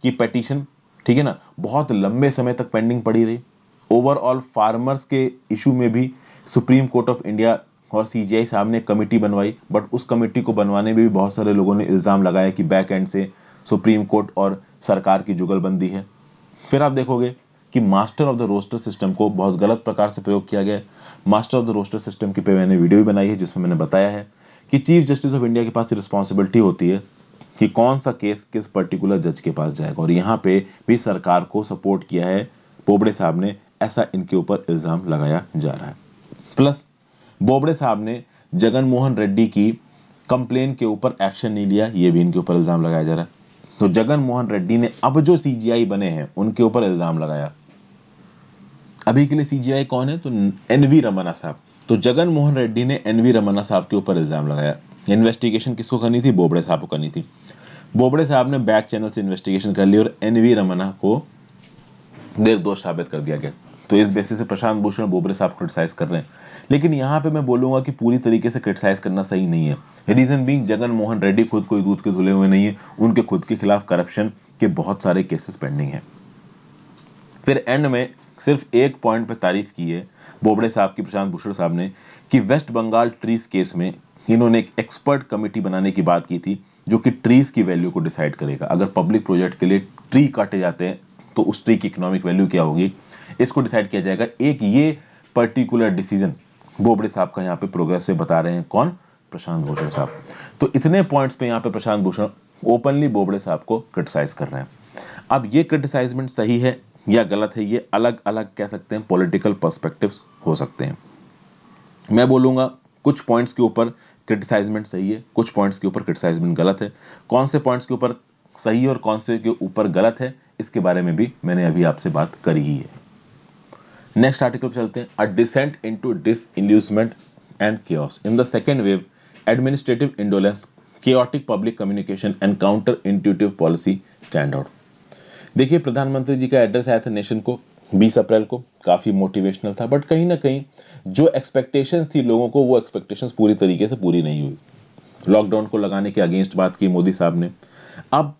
की पिटीशन, ठीक है ना, बहुत लंबे समय तक पेंडिंग पड़ी रही। ओवरऑल फार्मर्स के इशू में भी सुप्रीम कोर्ट ऑफ इंडिया और सीजीआई साहब ने कमेटी बनवाई, बट उस कमेटी को बनवाने में भी बहुत सारे लोगों ने इल्ज़ाम लगाया कि बैक एंड से सुप्रीम कोर्ट और सरकार की जुगलबंदी है। फिर आप देखोगे कि master of the roster system को बहुत गलत प्रकार से प्रयोग किया गया है। Master of the roster system की पे मैंने वीडियो भी बनाई है जिसमें मैंने बताया है कि चीफ जस्टिस ऑफ इंडिया के पास रिस्पॉन्सिबिलिटी होती है कि कौन सा केस किस पर्टिकुलर जज के पास जाएगा, और यहाँ पे भी सरकार को सपोर्ट किया है बोबड़े साहब ने, ऐसा इनके ऊपर इल्ज़ाम लगाया जा रहा है। प्लस बोबड़े साहब ने जगन मोहन रेड्डी की कंप्लेन के ऊपर एक्शन नहीं लिया, ये भी इनके ऊपर इल्ज़ाम लगाया जा रहा है। तो जगन मोहन रेड्डी ने अब जो सीजीआई बने हैं उनके ऊपर इल्ज़ाम लगाया। अभी के लिए सीजीआई कौन है? तो एनवी रमन्ना साहब। तो जगन मोहन रेड्डी ने एनवी रमन्ना साहब के ऊपर इल्ज़ाम लगाया। इन्वेस्टिगेशन किसको करनी थी? बोबड़े साहब को करनी थी। बोबड़े साहब ने बैक चैनल से इन्वेस्टिगेशन कर ली और एनवी रमन्ना को निर्दोष साबित कर दिया गया। तो इस बेसिस से प्रशांत भूषण बोबड़े साहब क्रिटिसाइज कर रहे हैं, लेकिन यहाँ पे मैं बोलूंगा कि पूरी तरीके से क्रिटिसाइज करना सही नहीं है। रीजन बीइंग जगन मोहन रेड्डी खुद कोई दूध के धुले हुए नहीं है, उनके खुद के खिलाफ करप्शन के बहुत सारे केसेस पेंडिंग हैं। फिर एंड में सिर्फ एक पॉइंट पे तारीफ की है बोबड़े साहब की, प्रशांत भूषण साहब ने, कि वेस्ट बंगाल ट्रीज केस में इन्होंने एक एक्सपर्ट कमेटी बनाने की बात की थी जो कि ट्रीज की वैल्यू को डिसाइड करेगा। अगर पब्लिक प्रोजेक्ट के लिए ट्री काटे जाते हैं तो उस ट्री की इकोनॉमिक वैल्यू क्या होगी, इसको डिसाइड किया जाएगा। एक ये पर्टिकुलर डिसीजन बोबड़े साहब का यहाँ पे प्रोग्रेस से बता रहे हैं, कौन? प्रशांत भूषण साहब। तो इतने पॉइंट्स पे यहाँ पे प्रशांत भूषण ओपनली बोबड़े साहब को क्रिटिसाइज कर रहे हैं। अब ये क्रिटिसाइजमेंट सही है या गलत है, ये अलग अलग कह सकते हैं, पॉलिटिकल पर्सपेक्टिव्स हो सकते हैं। मैं बोलूँगा कुछ पॉइंट्स के ऊपर क्रिटिसाइजमेंट सही है, कुछ पॉइंट्स के ऊपर क्रिटिसाइजमेंट गलत है। कौन से पॉइंट्स के ऊपर सही है और कौन से के ऊपर गलत है, इसके बारे में भी मैंने अभी आपसे बात करी ही है। नेक्स्ट आर्टिकल पे चलते हैं। A descent into disillusionment and chaos in the second wave, administrative indolence, chaotic public communication and counterintuitive policy stand out. देखिए, प्रधानमंत्री जी का एड्रेस आया था नेशन को 20 अप्रैल को, काफ़ी मोटिवेशनल था, बट कहीं ना कहीं जो एक्सपेक्टेशंस थी लोगों को, वो एक्सपेक्टेशंस पूरी तरीके से पूरी नहीं हुई। लॉकडाउन को लगाने के अगेंस्ट बात की मोदी साहब ने। अब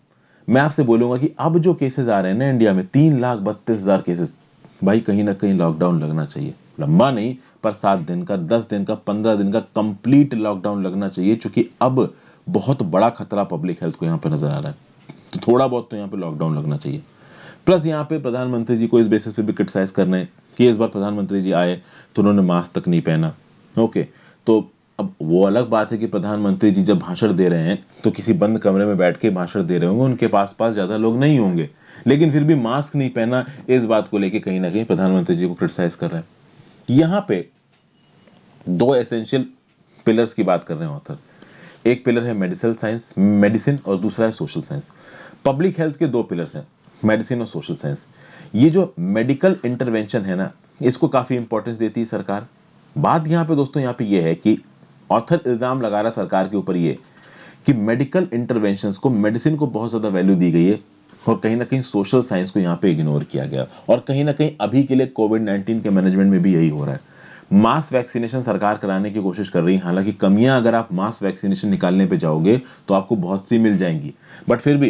मैं आपसे बोलूँगा कि अब जो केसेस आ रहे हैं ना इंडिया में, 3,32,000 केसेस, भाई कहीं ना कहीं लॉकडाउन लगना चाहिए। लंबा नहीं, पर 7 दिन का, 10 दिन का, 15 दिन का कंप्लीट लॉकडाउन लगना चाहिए, क्योंकि अब बहुत बड़ा खतरा पब्लिक हेल्थ को यहाँ पर नजर आ रहा है। तो थोड़ा बहुत तो यहाँ पे लॉकडाउन लगना चाहिए। प्लस यहाँ पे प्रधानमंत्री जी को इस बेसिस पे भी क्रिटिसाइज करना है कि इस बार प्रधानमंत्री जी आए तो उन्होंने मास्क तक नहीं पहना। ओके, तो अब वो अलग बात है कि प्रधानमंत्री जी जब भाषण दे रहे हैं तो किसी बंद कमरे में बैठ के भाषण दे रहे होंगे, उनके पास ज़्यादा लोग नहीं होंगे, लेकिन फिर भी मास्क नहीं पहना, इस बात को लेकर कहीं ना कहीं प्रधानमंत्री जी को क्रिटिसाइज कर रहे हैं। यहाँ पे दो एसेंशियल पिलर्स की बात कर रहे हैं ऑथर। एक पिलर है मेडिसिन और दूसरा है सोशल साइंस। पब्लिक हेल्थ के दो पिलर्स हैं, मेडिसिन और सोशल साइंस। ये जो मेडिकल इंटरवेंशन है ना, इसको काफ़ी इंपॉर्टेंस देती है सरकार। बात यहाँ पे दोस्तों यहाँ पे ये है कि ऑथर इल्ज़ाम लगा रहा सरकार के ऊपर ये कि मेडिकल इंटरवेंशंस को, मेडिसिन को बहुत ज़्यादा वैल्यू दी गई है और कहीं ना कहीं सोशल साइंस को यहाँ पे इग्नोर किया गया, और कहीं ना कहीं अभी के लिए कोविड-19 के मैनेजमेंट में भी यही हो रहा है। मास वैक्सीनेशन सरकार कराने की कोशिश कर रही है, हालांकि कमियां अगर आप मास वैक्सीनेशन निकालने पे जाओगे तो आपको बहुत सी मिल जाएंगी, बट फिर भी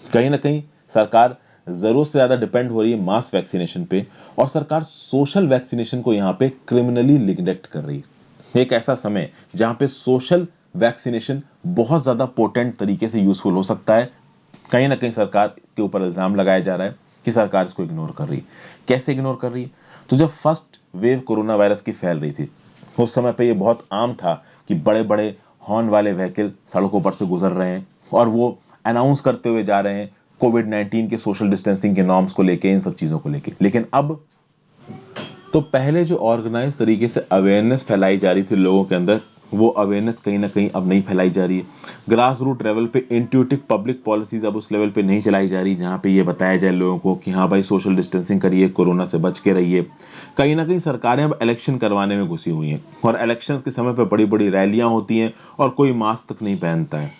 कहीं ना कहीं सरकार जरूरत से ज्यादा डिपेंड हो रही है मास वैक्सीनेशन पे, और सरकार सोशल वैक्सीनेशन को यहाँ पे क्रिमिनली निग्लेक्ट कर रही है। एक ऐसा समय जहां पे सोशल वैक्सीनेशन बहुत ज्यादा पोटेंट तरीके से यूजफुल हो सकता है, कहीं ना कहीं सरकार के ऊपर इल्जाम लगाया जा रहा है कि सरकार इसको इग्नोर कर रही है। कैसे इग्नोर कर रही है? तो जब फर्स्ट वेव कोरोना वायरस की फैल रही थी, उस समय पे ये बहुत आम था कि बड़े बड़े हॉर्न वाले व्हीकल सड़कों पर से गुजर रहे हैं और वो अनाउंस करते हुए जा रहे हैं कोविड-19 के सोशल डिस्टेंसिंग के नॉर्म्स को लेके, इन सब चीजों को लेके। लेकिन अब तो पहले जो ऑर्गेनाइज तरीके से अवेयरनेस फैलाई जा रही थी लोगों के अंदर, वो अवेयरनेस कहीं ना कहीं अब नहीं फैलाई जा रही है। ग्रास रूट लेवल पे इंट्यूटिव पब्लिक पॉलिसीज अब उस लेवल पे नहीं चलाई जा रही जहाँ पे ये बताया जाए लोगों को कि हाँ भाई सोशल डिस्टेंसिंग करिए, कोरोना से बच के रहिए। कहीं ना कहीं सरकारें अब इलेक्शन करवाने में घुसी हुई हैं और इलेक्शंस के समय पर बड़ी बड़ी रैलियां होती हैं और कोई मास्क तक नहीं पहनता है।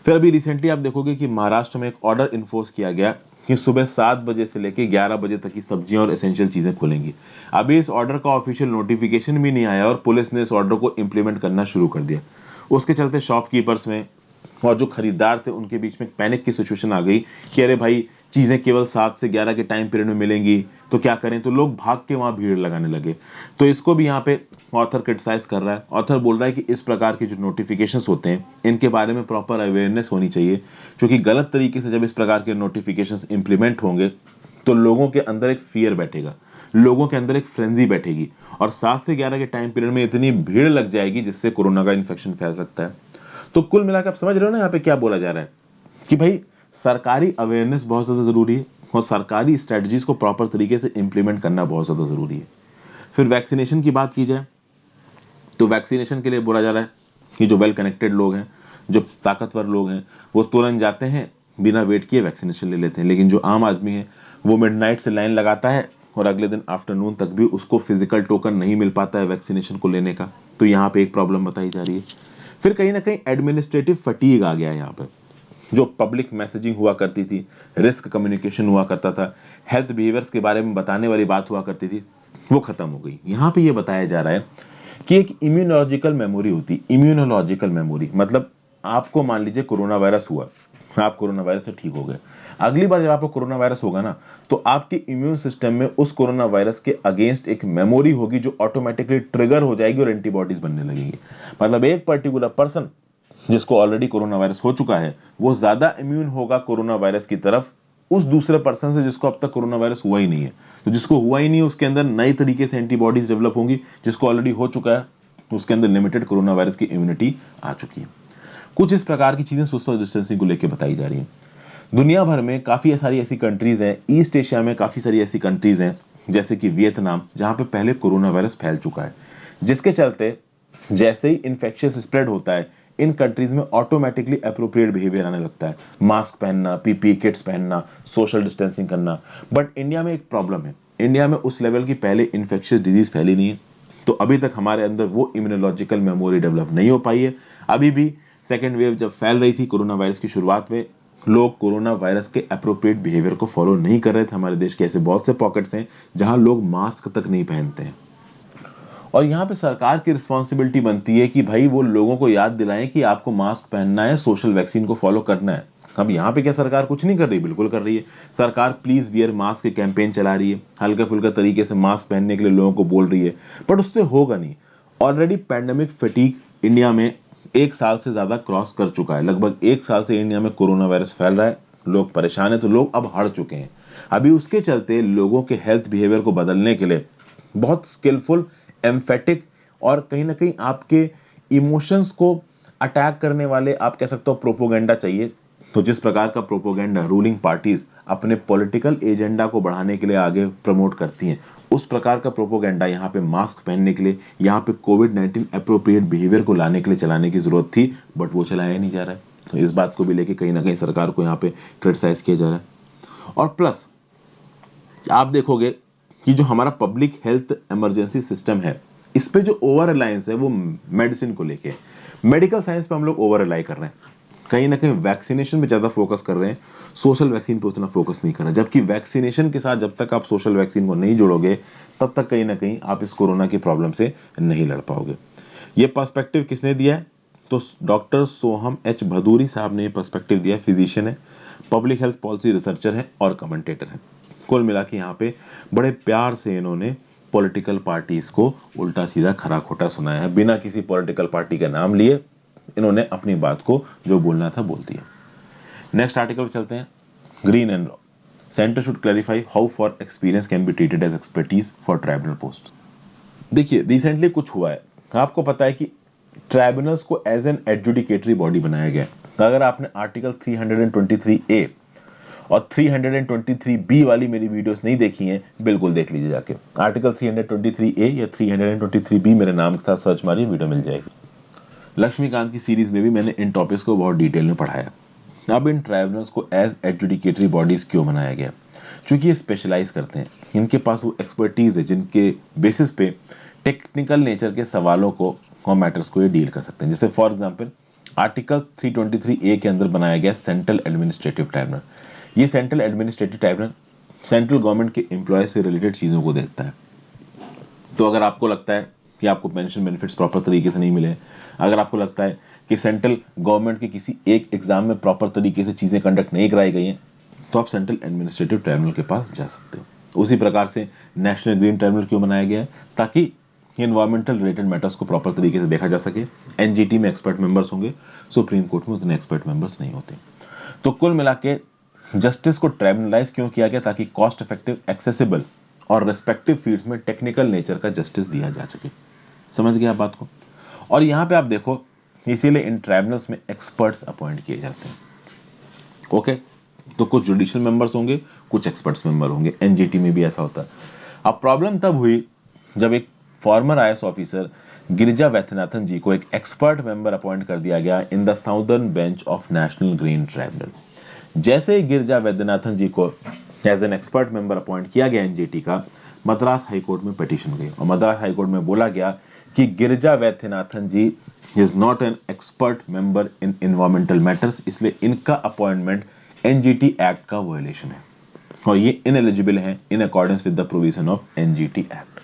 फिर अभी रिसेंटली आप देखोगे कि महाराष्ट्र में एक ऑर्डर इन्फोर्स किया गया कि सुबह 7 बजे से लेकर 11 बजे तक की सब्जियां और एसेंशियल चीजें खुलेंगी। अभी इस ऑर्डर का ऑफिशियल नोटिफिकेशन भी नहीं आया और पुलिस ने इस ऑर्डर को इम्प्लीमेंट करना शुरू कर दिया। उसके चलते शॉपकीपर्स में और जो खरीदार थे उनके बीच में पैनिक की सिचुएशन आ गई कि अरे भाई चीज़ें केवल 7 से 11 के टाइम पीरियड में मिलेंगी तो क्या करें, तो लोग भाग के वहाँ भीड़ लगाने लगे। तो इसको भी यहाँ पे ऑथर क्रिटिसाइज कर रहा है। ऑथर बोल रहा है कि इस प्रकार के जो नोटिफिकेशंस होते हैं इनके बारे में प्रॉपर अवेयरनेस होनी चाहिए, क्योंकि गलत तरीके से जब इस प्रकार के नोटिफिकेशंस इंप्लीमेंट होंगे तो लोगों के अंदर एक फियर बैठेगा, लोगों के अंदर एक फ्रेंजी बैठेगी और 7 से 11 के टाइम पीरियड में इतनी भीड़ लग जाएगी जिससे कोरोना का इन्फेक्शन फैल सकता है। तो कुल मिलाकर आप समझ रहे हो ना यहाँ पे क्या बोला जा रहा है कि भाई सरकारी अवेयरनेस बहुत ज़्यादा ज़रूरी है और सरकारी स्ट्रेटजीज को प्रॉपर तरीके से इंप्लीमेंट करना बहुत ज़्यादा ज़रूरी है। फिर वैक्सीनेशन की बात की जाए तो वैक्सीनेशन के लिए बोला जा रहा है कि जो वेल कनेक्टेड लोग हैं, जो ताकतवर लोग हैं, वो तुरंत जाते हैं, बिना वेट किए वैक्सीनेशन ले लेते हैं। लेकिन जो आम आदमी है वो मिडनाइट से लाइन लगाता है और अगले दिन आफ्टरनून तक भी उसको फिजिकल टोकन नहीं मिल पाता है वैक्सीनेशन को लेने का। तो यहाँ पे एक प्रॉब्लम बताई जा रही है। फिर कहीं ना कहीं एडमिनिस्ट्रेटिव फटीग आ गया है यहाँ पे। जो पब्लिक मैसेजिंग हुआ करती थी, रिस्क कम्युनिकेशन हुआ करता था, हेल्थ बिहेवियर्स के बारे में बताने वाली बात हुआ करती थी, वो खत्म हो गई। यहाँ पे ये बताया जा रहा है कि एक इम्यूनोलॉजिकल मेमोरी होती। इम्यूनोलॉजिकल मेमोरी मतलब आपको मान लीजिए कोरोना वायरस हुआ, आप कोरोना वायरस से ठीक हो गए, अगली बार जब आपको कोरोना वायरस होगा ना तो आपके इम्यून सिस्टम में उस कोरोना वायरस के अगेंस्ट एक मेमोरी होगी जो ऑटोमेटिकली ट्रिगर हो जाएगी और एंटीबॉडीज बनने लगेंगी। मतलब एक पर्टिकुलर पर्सन जिसको ऑलरेडी कोरोना वायरस हो चुका है वो ज्यादा इम्यून होगा कोरोना वायरस की तरफ उस दूसरे पर्सन से जिसको अब तक कोरोना वायरस हुआ ही नहीं है। तो जिसको हुआ ही नहीं है उसके अंदर नई तरीके से एंटीबॉडीज डेवलप होंगी, जिसको ऑलरेडी हो चुका है उसके अंदर लिमिटेड कोरोना वायरस की इम्यूनिटी आ चुकी है। कुछ इस प्रकार की चीजें सोशल डिस्टेंसिंग को लेकर बताई जा रही हैं। दुनिया भर में काफी सारी ऐसी कंट्रीज हैं, ईस्ट एशिया में काफी सारी ऐसी कंट्रीज हैं जैसे कि वियतनाम, जहां पे पहले कोरोना वायरस फैल चुका है, जिसके चलते जैसे ही इन्फेक्शियस स्प्रेड होता है इन कंट्रीज में ऑटोमेटिकली अप्रोप्रिएट बिहेवियर आने लगता है, मास्क पहनना, पीपीई किट्स पहनना, सोशल डिस्टेंसिंग करना। बट इंडिया में एक प्रॉब्लम है, इंडिया में उस लेवल की पहले इन्फेक्शियस डिजीज फैली नहीं है, तो अभी तक हमारे अंदर वो इम्यूनोलॉजिकल मेमोरी डेवलप नहीं हो पाई है। अभी भी सेकेंड वेव जब फैल रही थी कोरोना वायरस की शुरुआत में, लोग कोरोना वायरस के अप्रोप्रिएट बिहेवियर को फॉलो नहीं कर रहे थे। हमारे देश के ऐसे बहुत से पॉकेट्स हैं जहां लोग मास्क तक नहीं पहनते हैं और यहाँ पे सरकार की रिस्पॉन्सिबिलिटी बनती है कि भाई वो लोगों को याद दिलाएं कि आपको मास्क पहनना है, सोशल वैक्सीन को फॉलो करना है। अब यहाँ पे क्या सरकार कुछ नहीं कर रही? बिल्कुल कर रही है। सरकार प्लीज वियर मास्क के कैंपेन चला रही है, हल्का फुल्का तरीके से मास्क पहनने के लिए लोगों को बोल रही है, बट उससे होगा नहीं। ऑलरेडी पैंडेमिक फटीक इंडिया में 1 साल से ज्यादा क्रॉस कर चुका है। लगभग 1 साल से इंडिया में कोरोना वायरस फैल रहा है, लोग परेशान है, तो लोग अब हार चुके हैं। अभी उसके चलते लोगों के हेल्थ बिहेवियर को बदलने के लिए बहुत स्किलफुल, एम्फेटिक और कहीं ना कहीं आपके इमोशंस को अटैक करने वाले, आप कह सकते हो, प्रोपोगेंडा चाहिए। तो जिस प्रकार का प्रोपोगेंडा रूलिंग पार्टीज अपने पॉलिटिकल एजेंडा को बढ़ाने के लिए आगे प्रमोट करती हैं, उस प्रकार का प्रोपोगेंडा यहाँ पे मास्क पहनने के लिए, यहाँ पे कोविड-19 अप्रोप्रिएट बिहेवियर को लाने के लिए चलाने की जरूरत थी, बट वो चलाया नहीं जा रहा है। तो इस बात को भी लेके कहीं ना कहीं सरकार को यहाँ पे क्रिटिसाइज किया जा रहा है। और प्लस आप देखोगे कि जो हमारा पब्लिक हेल्थ इमरजेंसी सिस्टम है, इस पे जो ओवर रिलायंस है वो मेडिसिन को लेके, मेडिकल साइंस पे हम लोग ओवर रिलाई कर रहे हैं। कहीं ना कहीं वैक्सीनेशन पे ज़्यादा फोकस कर रहे हैं, सोशल वैक्सीन पे उतना फोकस नहीं कर रहे, जबकि वैक्सीनेशन के साथ जब तक आप सोशल वैक्सीन को नहीं जोड़ोगे तब तक कहीं ना कहीं आप इस कोरोना की प्रॉब्लम से नहीं लड़ पाओगे। ये पर्सपेक्टिव किसने दिया है? तो डॉक्टर सोहम एच भदूरी साहब ने ये पर्सपेक्टिव दिया है। फिजिशियन है, पब्लिक हेल्थ पॉलिसी रिसर्चर है और कमेंटेटर है। कुल मिला के यहाँ पे बड़े प्यार से इन्होंने पॉलिटिकल पार्टीज को उल्टा सीधा खरा खोटा सुनाया है, बिना किसी पॉलिटिकल पार्टी का नाम लिए इन्होंने अपनी बात को जो बोलना था बोल दिया। नेक्स्ट आर्टिकल चलते हैं। Green and law, centre should clarify how far experience can be treated as expertise for tribunal post. देखिए रिसेंटली कुछ हुआ है, आपको पता है कि ट्राइब्यूनल्स को एज एन एडजुडिकेटरी बॉडी बनाया गया है। अगर आपने आर्टिकल 323A और 323B वाली मेरी वीडियोस नहीं देखी हैं, बिल्कुल देख लीजिए जाके। आर्टिकल 323A या 323B मेरे नाम के साथ सर्च मारिए, वीडियो मिल जाएगी। लक्ष्मीकांत की सीरीज में भी मैंने इन टॉपिक्स को बहुत डिटेल में पढ़ाया। अब इन ट्राइब्यूनल्स को एज एडजुडिकेटरी बॉडीज क्यों बनाया गया? क्योंकि ये स्पेशलाइज करते हैं, इनके पास वो एक्सपर्टीज है जिनके बेसिस पे टेक्निकल नेचर के सवालों को और मैटर्स को ये डील कर सकते हैं। जैसे फॉर एग्जांपल आर्टिकल 323A के अंदर बनाया गया सेंट्रल एडमिनिस्ट्रेटिव ट्राइब्यूनल। ये central administrative tribunal central government के एम्प्लॉय से रिलेटेड चीज़ों को देखता है। तो अगर आपको लगता है कि आपको पेंशन बेनिफिट्स प्रॉपर तरीके से नहीं मिले, अगर आपको लगता है कि सेंट्रल गवर्नमेंट के किसी एक एग्जाम में प्रॉपर तरीके से चीज़ें कंडक्ट नहीं कराई गई हैं, तो आप सेंट्रल एडमिनिस्ट्रेटिव ट्राइब्यूनल के पास जा सकते हो। उसी प्रकार से नेशनल ग्रीन ट्राइब्यूनल क्यों बनाया गया है? ताकि इन्वायरमेंटल रिलेटेड मैटर्स को प्रॉपर तरीके से देखा जा सके। एनजीटी में एक्सपर्ट मेंबर्स होंगे, सुप्रीम कोर्ट में उतने एक्सपर्ट मेंबर्स नहीं होते। तो कुल मिला के जस्टिस को ट्राइब्यूनलाइज क्यों किया गया? ताकि कॉस्ट इफेक्टिव, एक्सेसिबल और रिस्पेक्टिव फील्ड्स में टेक्निकल नेचर का जस्टिस दिया जा सके। समझ गए आप बात को? और यहाँ पे आप देखो, इसीलिए इन ट्राइब्यूनल्स में एक्सपर्ट्स अपॉइंट किए जाते हैं। ओके, तो कुछ जुडिशियल मेंबर्स होंगे, कुछ एक्सपर्ट्स मेंबर होंगे। एनजीटी में भी ऐसा होता है। अब प्रॉब्लम तब हुई जब एक former IAS officer Girija Vaidyanathan ji को एक एक्सपर्ट मेंबर अपॉइंट कर दिया गया in the southern bench of National Green Tribunal. जैसे ही गिरिजा वैद्यनाथन जी को as an expert member appoint किया गया एनजीटी का, मद्रास हाईकोर्ट में पिटीशन गई और मद्रास हाईकोर्ट में बोला गया कि Girija Vaidyanathan ji is not an expert member in environmental matters, इसलिए इनका अपॉइंटमेंट एनजीटी एक्ट का वायलेशन है और ये इनएलिजिबल है in accordance with the provision of NGT act.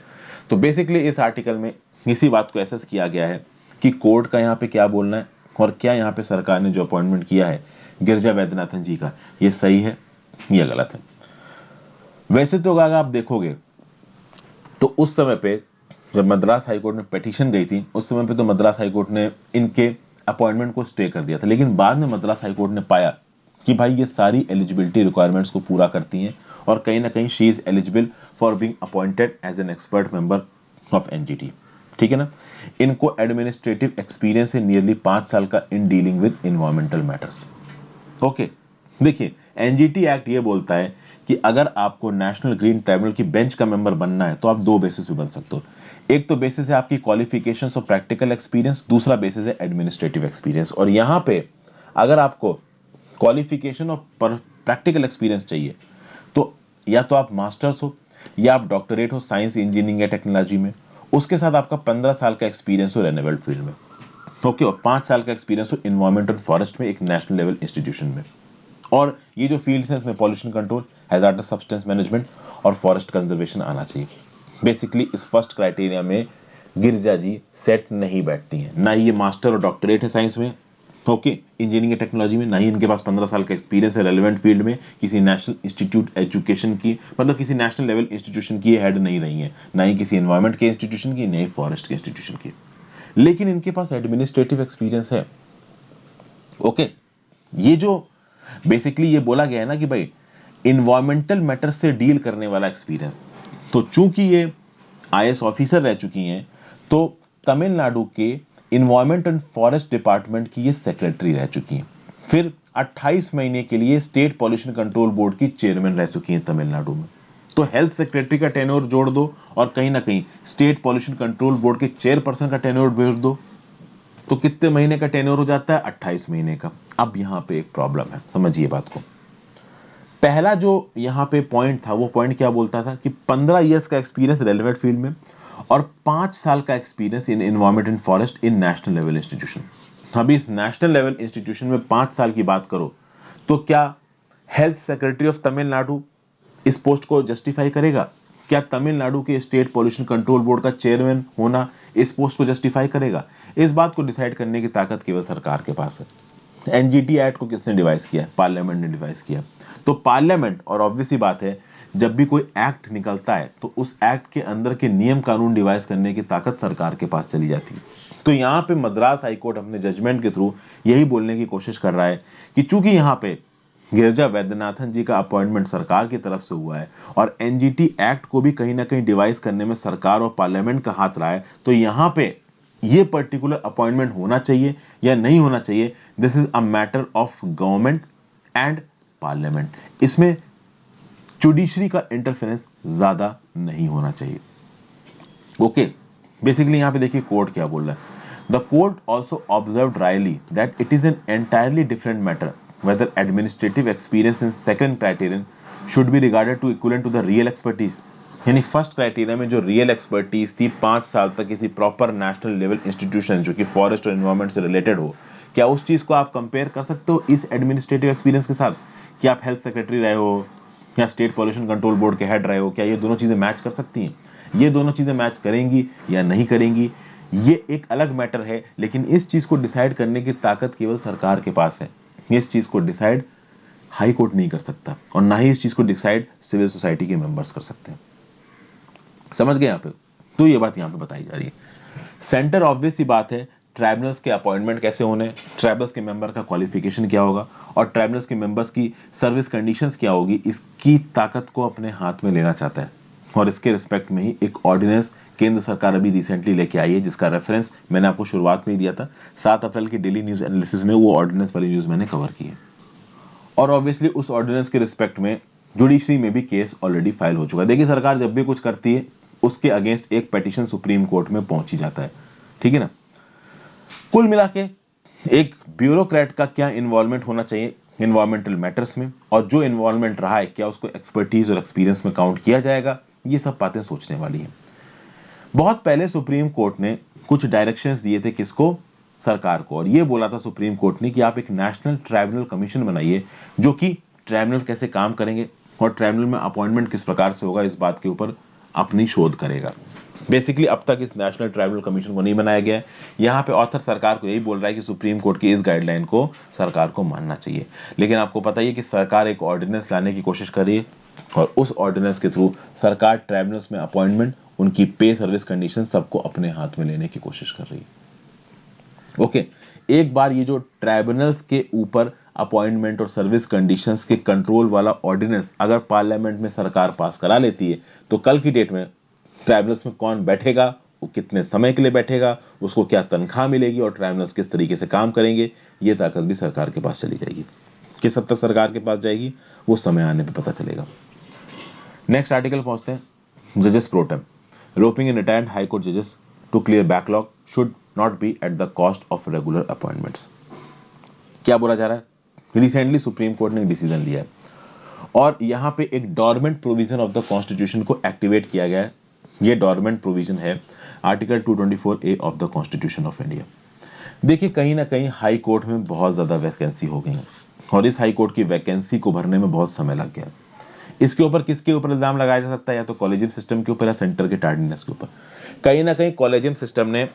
तो बेसिकली इस आर्टिकल में इसी बात को एसेस किया गया है कि कोर्ट का यहाँ पे क्या बोलना है और क्या यहाँ पे सरकार ने जो अपॉइंटमेंट किया है गिरिजा वैद्यनाथन जी का, ये सही है या गलत है। वैसे तो अगर आप देखोगे तो उस समय पे जब मद्रास हाईकोर्ट में पिटीशन गई थी, उस समय पे तो मद्रास हाईकोर्ट ने इनके अपॉइंटमेंट को स्टे कर दिया था, लेकिन बाद में मद्रास हाईकोर्ट ने पाया कि भाई ये सारी एलिजिबिलिटी रिक्वायरमेंट्स को पूरा करती हैं और कहीं ना कहीं she is eligible for being appointed as an expert member of NGT. ठीक है ना? इनको एडमिनिस्ट्रेटिव एक्सपीरियंस है नियरली 5 साल का in dealing with environmental matters. Okay, देखिए एनजीटी एक्ट ये बोलता है कि अगर आपको नेशनल ग्रीन ट्राइब्यूनल की बेंच का मेंबर बनना है तो आप दो बेसिस पे बन सकते हो। एक तो बेसिस है आपकी क्वालिफिकेशंस और प्रैक्टिकल एक्सपीरियंस, दूसरा बेसिस है एडमिनिस्ट्रेटिव एक्सपीरियंस। और यहाँ पे अगर आपको क्वालिफिकेशन और प्रैक्टिकल एक्सपीरियंस चाहिए तो या तो आप मास्टर्स हो या आप डॉक्टरेट हो साइंस, इंजीनियरिंग या टेक्नोलॉजी में, उसके साथ आपका 15 साल का एक्सपीरियंस हो रेन्यूएबल फील्ड में। ओके, और 5 साल का एक्सपीरियंस हो इन्वायरमेंट एंड फॉरेस्ट में एक नेशनल लेवल इंस्टीट्यूशन में। और ये जो फील्ड्स हैं इसमें pollution control, hazards substance management और फॉरेस्ट कंजर्वेशन आना चाहिए। बेसिकली इस फर्स्ट क्राइटेरिया में गिरिजा जी सेट नहीं बैठती हैं। ना ही ये मास्टर और डॉक्टरेट है साइंस में, ओके, इंजीनियरिंग टेक्नोलॉजी में, ना ही इनके पास 15 साल का एक्सपीरियंस है रेलेवेंट फील्ड में, किसी नेशनल इंस्टीट्यूट एजुकेशन की, मतलब किसी नेशनल लेवल इंस्टीट्यूशन की हेड नहीं रही है, ना ही किसी एनवायरमेंट के इंस्टीट्यूशन की, ना ही फॉरेस्ट के इंस्टीट्यूशन की। लेकिन इनके पास एडमिनिस्ट्रेटिव एक्सपीरियंस है। ओके, ये जो बेसिकली ये बोला गया है ना कि भाई इन्वायरमेंटल मैटर्स से डील करने वाला एक्सपीरियंस, तो चूंकि ये आईएएस ऑफिसर रह चुकी हैं तो तमिलनाडु के इन्वायरमेंट एंड फॉरेस्ट डिपार्टमेंट की ये सेक्रेटरी रह चुकी हैं। फिर 28 महीने के लिए स्टेट पॉल्यूशन कंट्रोल बोर्ड की चेयरमैन रह चुकी हैं तमिलनाडु में। तो हेल्थ सेक्रेटरी का टेन्योर जोड़ दो और कहीं ना कहीं स्टेट पॉल्यूशन कंट्रोल बोर्ड के चेयरपर्सन का टेन्योर जोड़ दो, तो कितने महीने का टेन्योर हो जाता है? 28 महीने का। अब यहाँ पे एक प्रॉब्लम है, समझिए बात को। पहला जो यहाँ पे पॉइंट था, वो पॉइंट क्या बोलता था कि 15 इयर्स का एक्सपीरियंस रेलेवेंट फील्ड में और 5 साल का experience in environment and forest in national level institution. अभी इस नेशनल लेवल इंस्टीट्यूशन में 5 साल की बात करो तो क्या हेल्थ सेक्रेटरी ऑफ तमिलनाडु इस पोस्ट को जस्टिफाई करेगा? क्या तमिलनाडु के स्टेट पॉल्यूशन कंट्रोल बोर्ड का चेयरमैन होना इस पोस्ट को जस्टिफाई करेगा? इस बात को डिसाइड करने की ताकत केवल सरकार के पास है। एनजीटी एक्ट को किसने डिवाइस किया? पार्लियामेंट ने डिवाइस किया। तो पार्लियामेंट, और ऑब्वियस सी बात है, जब भी कोई एक्ट निकलता है तो उस एक्ट के अंदर के नियम कानून डिवाइस करने की ताकत सरकार के पास चली जाती है। तो यहाँ पे मद्रास हाईकोर्ट अपने जजमेंट के थ्रू यही बोलने की कोशिश कर रहा है कि चूंकि यहाँ पे गिरिजा वैद्यनाथन जी का अपॉइंटमेंट सरकार की तरफ से हुआ है और एनजीटी एक्ट को भी कहीं ना कहीं डिवाइस करने में सरकार और पार्लियामेंट का हाथ रहा है, तो यहाँ पे ये पर्टिकुलर अपॉइंटमेंट होना चाहिए या नहीं होना चाहिए, this is a matter of government and parliament. इसमें जुडिशरी का इंटरफेरेंस ज्यादा नहीं होना चाहिए। ओके, बेसिकली यहाँ पे देखिए कोर्ट क्या बोल रहा है। The court also observe drily that it is an entirely different matter whether administrative experience in second criterion should be regarded to equivalent to the real expertise। यानी फर्स्ट क्राइटेरिया में जो रियल एक्सपर्टीज थी 5 साल तक किसी proper national level institution जो कि forest और एनवायरमेंट से रिलेटेड हो, क्या उस चीज को आप कंपेयर कर सकते हो इस एडमिनिस्ट्रेटिव एक्सपीरियंस के साथ? कि आप हेल्थ सेक्रेटरी रहे हो या स्टेट पॉल्यूशन कंट्रोल बोर्ड के हेड रहे हो, क्या ये दोनों चीजें मैच कर सकती हैं? ये दोनों चीजें मैच करेंगी या नहीं करेंगी, ये एक अलग मैटर है, लेकिन इस चीज को डिसाइड करने की ताकत केवल सरकार के पास है। इस चीज को डिसाइड हाई कोर्ट नहीं कर सकता और ना ही इस चीज को डिसाइड सिविल सोसाइटी के मेंबर्स कर सकते हैं। समझ गए यहाँ पे? तो ये बात यहाँ पे बताई जा रही है। सेंटर ऑब्वियस सी बात है, ट्राइब्यूनल्स के अपॉइंटमेंट कैसे होने, ट्राइब्यूनल्स के मेंबर का क्वालिफिकेशन क्या होगा और ट्राइब्यूनल्स के मेंबर्स की सर्विस कंडीशंस क्या होगी, इसकी ताकत को अपने हाथ में लेना चाहता है। और इसके रिस्पेक्ट में ही एक ऑर्डिनेंस केंद्र सरकार अभी रिसेंटली लेके आई है, जिसका रेफरेंस मैंने आपको शुरुआत में ही दिया था। 7 अप्रैल की डेली न्यूज एनालिसिस में वो ऑर्डिनेंस वाली न्यूज मैंने कवर की है। और ऑब्वियसली उस ऑर्डिनेंस के रिस्पेक्ट में जुडिशरी में भी केस ऑलरेडी फाइल हो चुका है। देखिए सरकार जब भी कुछ करती है उसके अगेंस्ट एक पिटीशन सुप्रीम कोर्ट में पहुंच ही जाता है, ठीक है ना। कुल मिला के एक ब्यूरोक्रेट का क्या इन्वॉल्वमेंट होना चाहिए इन्वायरमेंटल मैटर्स में, और जो इन्वॉल्वमेंट रहा है क्या उसको एक्सपर्टीज और एक्सपीरियंस में काउंट किया जाएगा, ये सब बातें सोचने वाली हैं। बहुत पहले सुप्रीम कोर्ट ने कुछ डायरेक्शंस दिए थे किसको? सरकार को। और ये बोला था सुप्रीम कोर्ट ने कि आप एक नेशनल ट्राइब्यूनल कमीशन बनाइए जो कि ट्राइब्यूनल कैसे काम करेंगे और ट्राइब्यूनल में अपॉइंटमेंट किस प्रकार से होगा, इस बात के ऊपर अपनी शोध करेगा। बेसिकली अब तक इस नेशनल ट्राइब्यूनल कमीशन को नहीं बनाया गया है। यहाँ पे ऑथर सरकार को यही बोल रहा है कि सुप्रीम कोर्ट की इस गाइडलाइन को सरकार को मानना चाहिए। लेकिन आपको पता ही है कि सरकार एक ऑर्डिनेंस लाने की कोशिश कर रही है और उस ऑर्डिनेंस के थ्रू सरकार ट्राइब्यूनल्स में अपॉइंटमेंट, उनकी पे, सर्विस कंडीशन सबको अपने हाथ में लेने की कोशिश कर रही है। ओके, एक बार ये जो ट्राइब्यूनल्स के ऊपर अपॉइंटमेंट और सर्विस कंडीशंस के कंट्रोल वाला ऑर्डिनेंस अगर पार्लियामेंट में सरकार पास करा लेती है तो कल की डेट में ट्राइब्यूनल्स में कौन बैठेगा, वो कितने समय के लिए बैठेगा, उसको क्या तनख्वाह मिलेगी और ट्राइब्यूनल्स किस तरीके से काम करेंगे, ये ताकत भी सरकार के पास चली जाएगी। किस हद तक सरकार के पास जाएगी वो समय आने पर पता चलेगा। नेक्स्ट आर्टिकल पहुंचते हैं। जजेस प्रोटेम रोपिंग इन रिटायर्ड हाई कोर्ट जजेस to clear backlog should not be at the cost of regular appointments. क्या बोला जा रहा है? रिसेंटली सुप्रीम कोर्ट ने एक डिसीजन लिया है और यहाँ पे एक dormant provision of the constitution को एक्टिवेट किया गया है। ये डॉर्मेंट प्रोविजन है article 224A of the constitution of India. देखिए कहीं ना कहीं हाई कोर्ट में बहुत ज़्यादा वैकेंसी हो गई और इस हाई कोर्ट की वैकेंसी को भरने में बहुत समय लग गया। इसके ऊपर किसके ऊपर इल्जाम लगाया जा सकता है? या तो कॉलेजियम सिस्टम के ऊपर या सेंटर के टार्डीनेस के ऊपर। कहीं ना कहीं कॉलेजियम सिस्टम ने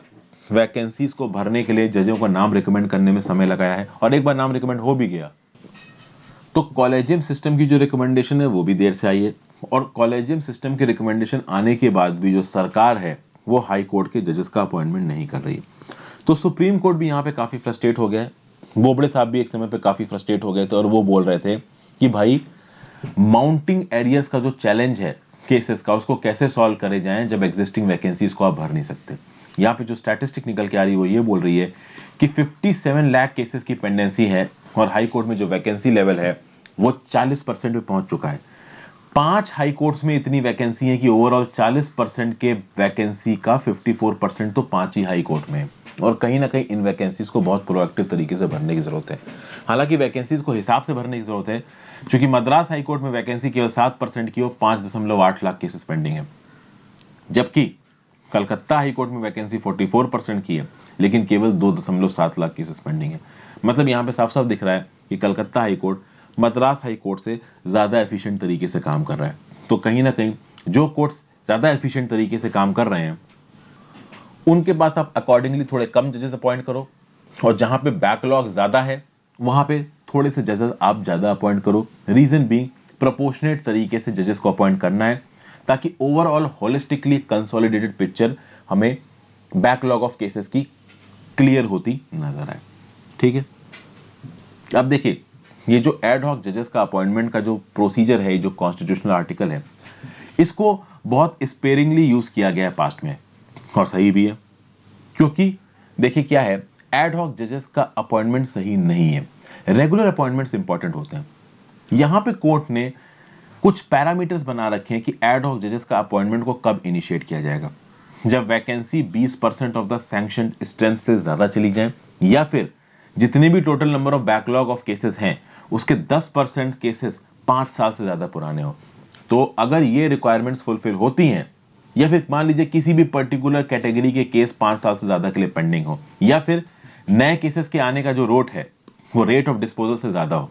वैकेंसीज को भरने के लिए जजों का नाम रिकमेंड करने में समय लगाया है और एक बार नाम रिकमेंड हो भी गया तो कॉलेजियम सिस्टम की जो रिकमेंडेशन है वो भी देर से आई है और कॉलेजियम सिस्टम की रिकमेंडेशन आने के बाद भी जो सरकार है वो हाई कोर्ट के जजेस का अपॉइंटमेंट नहीं कर रही। तो सुप्रीम कोर्ट भी यहाँ पे काफ़ी फ्रस्ट्रेट हो गया है। बोबड़े साहब भी एक समय पे काफ़ी फ्रस्ट्रेट हो गए थे और वो बोल रहे थे कि भाई माउंटिंग एरियर्स का जो चैलेंज है केसेस का, उसको कैसे सॉल्व करे जाएं जब एग्जिस्टिंग वैकेंसीज को आप भर नहीं सकते। यहाँ पे जो स्टैटिस्टिक निकल के आ रही है वो ये बोल रही है कि 57 लाख केसेस की पेंडेंसी है और हाई कोर्ट में जो वैकेंसी लेवल है वो 40% पे पहुंच चुका है। 5 हाई कोर्ट्स में इतनी वैकेंसी है कि ओवरऑल 40% के वैकेंसी का 54% तो 5 ही हाई कोर्ट में है और कहीं ना कहीं इन वैकेंसीज को बहुत प्रोएक्टिव तरीके से भरने की जरूरत है। हालांकि वैकेंसीज को हिसाब से भरने की जरूरत है क्योंकि मद्रास हाई कोर्ट में वैकेंसी केवल 7% की और 5.8 लाख केसेस पेंडिंग है, जबकि कलकत्ता हाई कोर्ट में वैकेंसी 44% की है, लेकिन केवल 2.7 लाख केसेस पेंडिंग है। मतलब यहाँ पे साफ साफ दिख रहा है कि Calcutta high court Madras high court से ज़्यादा एफिशिएंट तरीके से काम कर रहा है। तो कहीं ना कहीं जो कोर्ट्स ज़्यादा एफिशिएंट तरीके से काम कर रहे हैं उनके पास आप अकॉर्डिंगली थोड़े कम जजेस अपॉइंट करो, और जहाँ पे बैकलॉग ज़्यादा है वहाँ पे थोड़े से जजेस आप ज़्यादा अपॉइंट करो। रीज़न बीइंग प्रोपोर्शनेट तरीके से जजेस को अपॉइंट करना है, ताकि ओवरऑल होलिस्टिकली कंसोलिडेटेड पिक्चर हमें बैकलॉग ऑफ केसेस की क्लियर होती नजर आए। ठीक है, अब देखिए ये जो एड हॉक जजेस का अपॉइंटमेंट का जो प्रोसीजर है, जो कॉन्स्टिट्यूशनल आर्टिकल है, इसको बहुत स्पेरिंगली यूज किया गया है पास्ट में, और सही भी है। क्योंकि देखिए क्या है, एड हॉक जजेस का अपॉइंटमेंट सही नहीं है, रेगुलर अपॉइंटमेंट्स इंपॉर्टेंट होते हैं। यहां पे कोर्ट ने कुछ पैरामीटर्स बना रखे हैं कि एड हॉक जजेस का अपॉइंटमेंट को कब इनिशिएट किया जाएगा। जब vacancy 20% of the sanction strength से ज्यादा चली जाए, या फिर जितने भी total number of backlog of cases हैं उसके 10% केसेस 5 साल से ज्यादा पुराने हो। तो अगर ये रिक्वायरमेंट्स फुलफिल होती हैं, या फिर मान लीजिए किसी भी पर्टिकुलर कैटेगरी के केस 5 साल से ज्यादा के लिए पेंडिंग हो, या फिर नए केसेस के आने का जो रेट है वो रेट ऑफ डिस्पोजल से ज्यादा हो,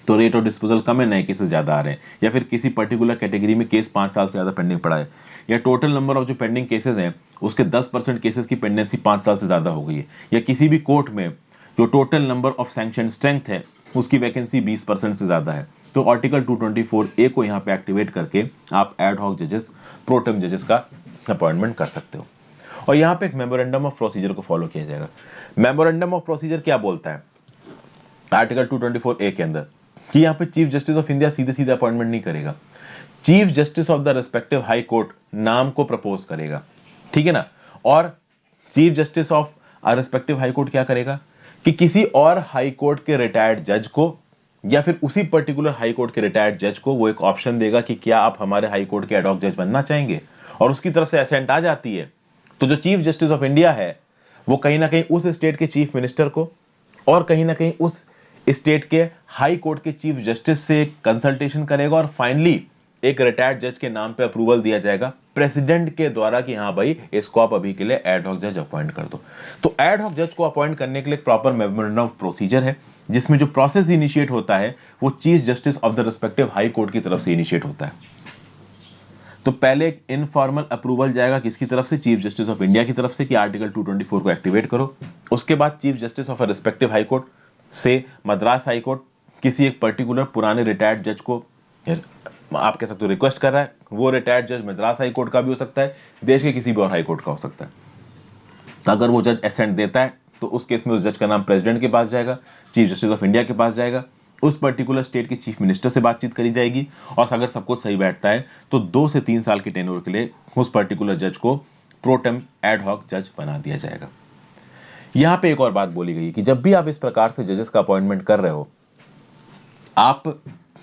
तो रेट ऑफ डिस्पोजल कम है, नए केसेस ज्यादा आ रहे हैं, या फिर किसी पर्टिकुलर कैटेगरी में केस 5 साल से ज्यादा पेंडिंग पड़ा है, या टोटल नंबर ऑफ जो पेंडिंग केसेस हैं उसके 10% केसेस की पेंडेंसी 5 साल से ज्यादा हो गई है, या किसी भी कोर्ट में जो total number of sanction strength है उसकी वैकेंसी 20% से ज्यादा है, तो आर्टिकल 224A को यहाँ पे एक्टिवेट करके आप एड हॉक जजेस, प्रोटेम जजेस का अपॉइंटमेंट कर सकते हो। और यहाँ पे एक मेमोरेंडम ऑफ प्रोसीजर को फॉलो किया जाएगा। मेमोरेंडम ऑफ प्रोसीजर क्या बोलता है आर्टिकल 224A के अंदर, कि यहाँ पे चीफ जस्टिस ऑफ इंडिया सीधे सीधे अपॉइंटमेंट नहीं करेगा, chief justice of the respective high court नाम को प्रपोज करेगा। ठीक है ना, और chief justice of respective high court क्या करेगा कि किसी और हाई कोर्ट के रिटायर्ड जज को, या फिर उसी पर्टिकुलर हाई कोर्ट के रिटायर्ड जज को वो एक ऑप्शन देगा कि क्या आप हमारे हाई कोर्ट के एडॉक जज बनना चाहेंगे, और उसकी तरफ से एसेंट आ जाती है, तो जो चीफ जस्टिस ऑफ इंडिया है वो कहीं ना कहीं उस स्टेट के चीफ मिनिस्टर को, और कहीं ना कहीं उस स्टेट के हाई कोर्ट के चीफ जस्टिस से कंसल्टेशन करेगा, और फाइनली एक रिटायर्ड जज के नाम पे अप्रूवल दिया जाएगा प्रेसिडेंट के द्वारा कि हाँ भाई इसको आप अभी के लिए एड हॉक जज अपॉइंट कर दो। तो एड हॉक जज को अपॉइंट करने के लिए प्रॉपर मेमोरेंडम ऑफ प्रोसीजर है, जिसमें जो प्रोसेस इनिशिएट होता है वो chief justice of the respective high court की तरफ से इनिशिएट होता है। तो पहले एक इनफॉर्मल अप्रूवल जाएगा किसकी तरफ से, चीफ जस्टिस ऑफ इंडिया की तरफ से, कि आर्टिकल 224 को एक्टिवेट करो। उसके बाद chief justice of a respective high court से मद्रास हाई कोर्ट किसी एक पर्टिकुलर पुराने रिटायर्ड जज को, आप कह सकते हो रिक्वेस्ट कर रहा है, वो रिटायर्ड जज मद्रास हाई कोर्ट का भी हो सकता है, देश के किसी भी और हाई कोर्ट का हो सकता है। तो अगर वो जज एसेंट देता है तो उस केस में उस जज का नाम प्रेसिडेंट के पास जाएगा, चीफ जस्टिस ऑफ इंडिया के पास जाएगा, उस पर्टिकुलर स्टेट के चीफ मिनिस्टर से बातचीत करी जाएगी, और अगर सब कुछ सही बैठता है तो 2 से 3 साल के टेन्योर के लिए उस पर्टिकुलर जज को प्रोटेम एड हॉक जज बना दिया जाएगा। यहां पे एक और बात बोली गई है कि जब भी आप इस प्रकार से जजेस का अपॉइंटमेंट कर रहे हो, आप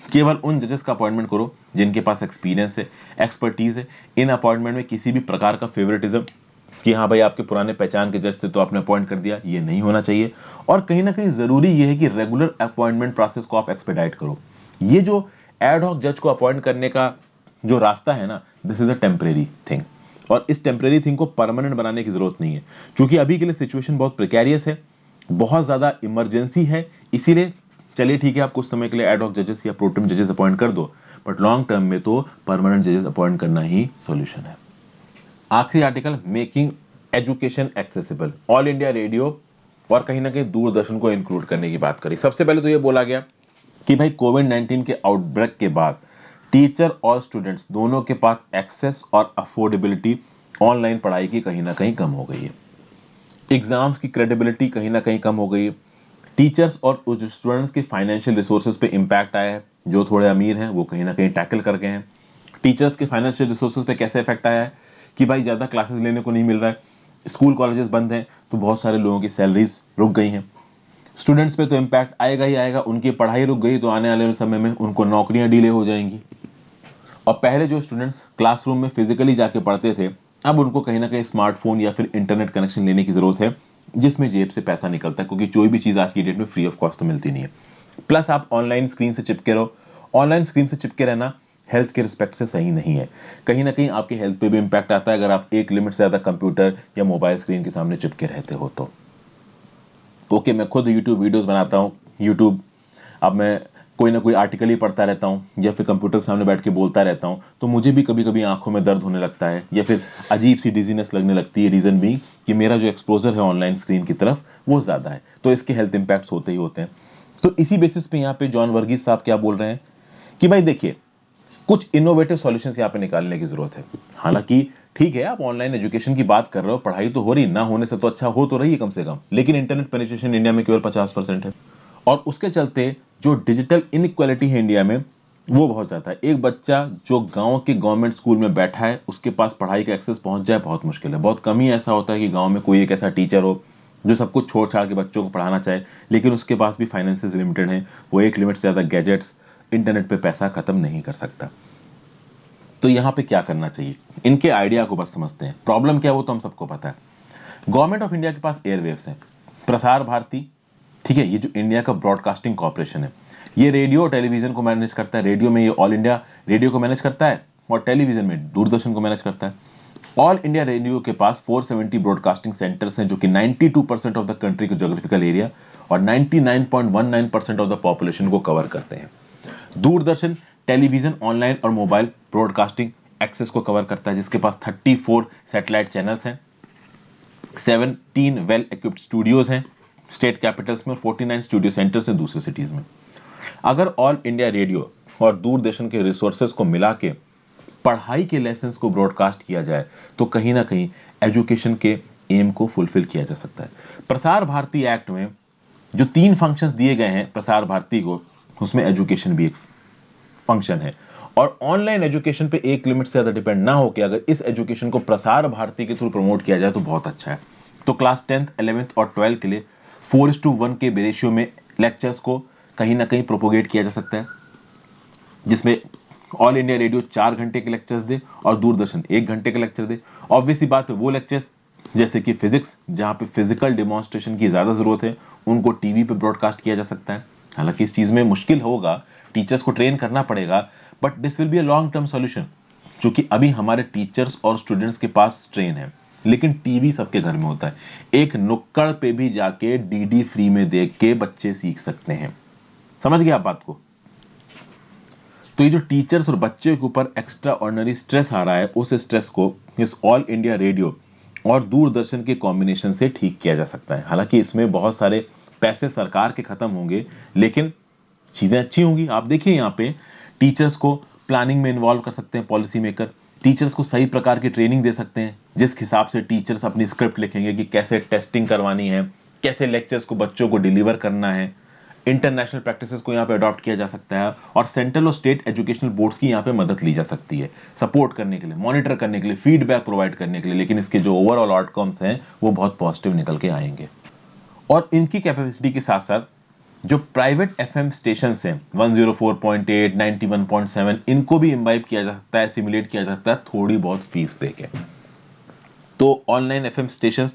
केवल उन जजेस का अपॉइंटमेंट करो जिनके पास एक्सपीरियंस है, एक्सपर्टीज है। इन अपॉइंटमेंट में किसी भी प्रकार का फेवरेटिज्म कि हाँ भाई आपके पुराने पहचान के जज थे तो आपने अपॉइंट कर दिया, ये नहीं होना चाहिए। और कहीं ना कहीं जरूरी ये है कि रेगुलर अपॉइंटमेंट प्रोसेस को आप एक्सपेडाइट करो। ये जो एड हॉक जज को अपॉइंट करने का जो रास्ता है ना, this is a temporary thing, और इस टेम्परेरी थिंग को परमानेंट बनाने की जरूरत नहीं है, क्योंकि अभी के लिए सिचुएशन बहुत प्रिकेरियस है, बहुत ज्यादा इमरजेंसी है। इसीलिए चलिए ठीक है, आप कुछ समय के लिए एड हॉक जजेस या प्रोटेम जजेस अपॉइंट कर दो, बट लॉन्ग टर्म में तो परमानेंट जजेस अपॉइंट करना ही सॉल्यूशन है। आखिरी article, making education accessible, all India radio और कहीं ना कहीं दूरदर्शन को इंक्लूड करने की बात करी। सबसे पहले तो ये बोला गया कि भाई कोविड-19 के आउटब्रेक के बाद टीचर और स्टूडेंट्स दोनों के पास एक्सेस और अफोर्डेबिलिटी ऑनलाइन पढ़ाई की कहीं ना कहीं कम हो गई है, एग्जाम्स की क्रेडिबिलिटी कहीं ना कहीं कम हो गई है, टीचर्स और स्टूडेंट्स के फाइनेंशियल रिसोर्सेज पे इम्पैक्ट आया है, जो थोड़े अमीर हैं वो कहीं ना कहीं टैकल कर गए हैं। टीचर्स के फाइनेंशियल रिसोर्सेज पे कैसे इफेक्ट आया है कि भाई ज़्यादा क्लासेस लेने को नहीं मिल रहा है, स्कूल कॉलेजेस बंद हैं, तो बहुत सारे लोगों की सैलरीज रुक गई हैं। स्टूडेंट्स पे तो इम्पैक्ट आएगा ही आएगा, उनकी पढ़ाई रुक गई तो आने वाले समय में उनको नौकरियां डिले हो जाएंगी। और पहले जो स्टूडेंट्स क्लासरूम में फिजिकली जाके पढ़ते थे, अब उनको कहीं ना कहीं स्मार्टफोन या फिर इंटरनेट कनेक्शन लेने की जरूरत है, जिसमें जेब से पैसा निकलता है, क्योंकि कोई भी चीज़ आज की डेट में फ्री ऑफ कॉस्ट तो मिलती नहीं है। प्लस आप ऑनलाइन स्क्रीन से चिपके रहो, ऑनलाइन स्क्रीन से चिपके रहना हेल्थ के रिस्पेक्ट से सही नहीं है। कहीं ना कहीं आपके हेल्थ पे भी इम्पैक्ट आता है अगर आप एक लिमिट से ज़्यादा कंप्यूटर या मोबाइल स्क्रीन के सामने चिपके रहते हो तो। ओके, मैं खुद यूट्यूब वीडियोस बनाता हूँ, यूट्यूब, अब मैं कोई ना कोई आर्टिकल ही पढ़ता रहता हूँ या फिर कंप्यूटर के सामने बैठ के बोलता रहता हूँ, तो मुझे भी कभी कभी आंखों में दर्द होने लगता है या फिर अजीब सी डिजीनेस लगने लगती है। रीज़न भी कि मेरा जो एक्सपोजर है ऑनलाइन स्क्रीन की तरफ वो ज़्यादा है, तो इसके हेल्थ इम्पैक्ट्स होते ही होते हैं। तो इसी बेसिस पे यहाँ पे जॉन वर्गीस साहब क्या बोल रहे हैं कि भाई देखिए, कुछ इनोवेटिव सॉल्यूशंस यहाँ पे निकालने की जरूरत है। हालांकि ठीक है, आप ऑनलाइन एजुकेशन की बात कर रहे हो, पढ़ाई तो हो रही, ना होने से तो अच्छा हो तो रही है कम से कम, लेकिन इंटरनेट पेनिट्रेशन इंडिया में केवल 50% है और उसके चलते जो डिजिटल इनइक्वालिटी है इंडिया में वो बहुत ज़्यादा है। एक बच्चा जो गांव के गवर्नमेंट स्कूल में बैठा है उसके पास पढ़ाई का एक्सेस पहुंच जाए बहुत मुश्किल है। बहुत कम ही ऐसा होता है कि गांव में कोई एक ऐसा टीचर हो जो सब कुछ छोड़ छाड़ के बच्चों को पढ़ाना चाहे, लेकिन उसके पास भी फाइनेंसेस लिमिटेड हैं, वो एक लिमिट से ज़्यादा गैजेट्स, इंटरनेट पे पैसा खत्म नहीं कर सकता। तो यहाँ पे क्या करना चाहिए, इनके आइडिया को बस समझते हैं। प्रॉब्लम क्या है वो तो हम सबको पता है। गवर्नमेंट ऑफ इंडिया के पास एयरवेव्स हैं, प्रसार भारती, ठीक है, ये जो इंडिया का ब्रॉडकास्टिंग कॉर्पोरेशन है, ये रेडियो और टेलीविजन को मैनेज करता है। रेडियो में ये ऑल इंडिया रेडियो को मैनेज करता है और टेलीविजन में दूरदर्शन को मैनेज करता है। ऑल इंडिया रेडियो के पास 470 ब्रॉडकास्टिंग सेंटर्स हैं जो कि 92% ऑफ द कंट्री के ज्योग्राफिकल एरिया और 99.19% ऑफ द पॉपुलेशन को कवर करते हैं। दूरदर्शन टेलीविजन, ऑनलाइन और मोबाइल ब्रॉडकास्टिंग एक्सेस को कवर करता है, जिसके पास 34 सैटेलाइट चैनल्स हैं, 17 वेल इक्विप्ड स्टूडियोज हैं स्टेट कैपिटल्स में और 49 स्टूडियो सेंटर्स हैं दूसरे सिटीज में। अगर ऑल इंडिया रेडियो और दूरदर्शन के रिसोर्सेज को मिला के पढ़ाई के लेसन्स को ब्रॉडकास्ट किया जाए तो कहीं ना कहीं एजुकेशन के एम को फुलफिल किया जा सकता है। प्रसार भारती एक्ट में जो 3 फंक्शंस दिए गए हैं प्रसार भारती को, उसमें एजुकेशन भी एक फंक्शन है और ऑनलाइन एजुकेशन पे एक लिमिट से ज्यादा डिपेंड ना होकर अगर इस एजुकेशन को प्रसार भारती के थ्रू प्रमोट किया जाए तो बहुत अच्छा है। तो क्लास 10th 11th और 12th के लिए 4:1 के रेशियो में लेक्चर्स को कहीं ना कहीं प्रोपोगेट किया जा सकता है, जिसमें ऑल इंडिया रेडियो 4 घंटे के लेक्चर्स दे और दूरदर्शन 1 घंटे के लेक्चर दे। ऑब्वियसली बात है, वो लेक्चर्स जैसे कि फिजिक्स जहां पे फिजिकल डेमोन्स्ट्रेशन की ज्यादा जरूरत है उनको टीवी पे ब्रॉडकास्ट किया जा सकता है। हालांकि इस चीज में मुश्किल होगा, टीचर्स को ट्रेन करना पड़ेगा, but this will be a long term solution, क्योंकि अभी हमारे टीचर्स और स्टूडेंट्स के पास ट्रेन है लेकिन टीवी सबके घर में होता है। एक नुक्कड़ पे भी जाके डीडी फ्री में देख के बच्चे सीख सकते हैं। समझ गए आप बात को? तो ये जो टीचर्स और बच्चे के ऊपर एक्स्ट्रा ऑर्डिनरी स्ट्रेस आ रहा है, उस स्ट्रेस को इस ऑल इंडिया रेडियो और दूरदर्शन के कॉम्बिनेशन से ठीक किया जा सकता है। हालांकि इसमें बहुत सारे पैसे सरकार के खत्म होंगे लेकिन चीजें अच्छी होंगी। आप देखिए यहाँ पे टीचर्स को प्लानिंग में इन्वॉल्व कर सकते हैं पॉलिसी मेकर, टीचर्स को सही प्रकार की ट्रेनिंग दे सकते हैं जिस हिसाब से टीचर्स अपनी स्क्रिप्ट लिखेंगे कि कैसे टेस्टिंग करवानी है, कैसे लेक्चर्स को बच्चों को डिलीवर करना है। इंटरनेशनल प्रैक्टिसेस को यहाँ पे अडॉप्ट किया जा सकता है और सेंट्रल और स्टेट एजुकेशनल बोर्ड्स की यहाँ पे मदद ली जा सकती है सपोर्ट करने के लिए, मॉनिटर करने के लिए, फीडबैक प्रोवाइड करने के लिए। लेकिन इसके जो ओवरऑल आउटकम्स हैं वो बहुत पॉजिटिव निकल के आएंगे। और इनकी कैपेसिटी के साथ साथ जो प्राइवेट एफएम स्टेशन हैं 104.8, 91.7, इनको भी इम्बाइब किया जा सकता है, सिमुलेट किया जा सकता है थोड़ी बहुत फीस देके। तो online FM station,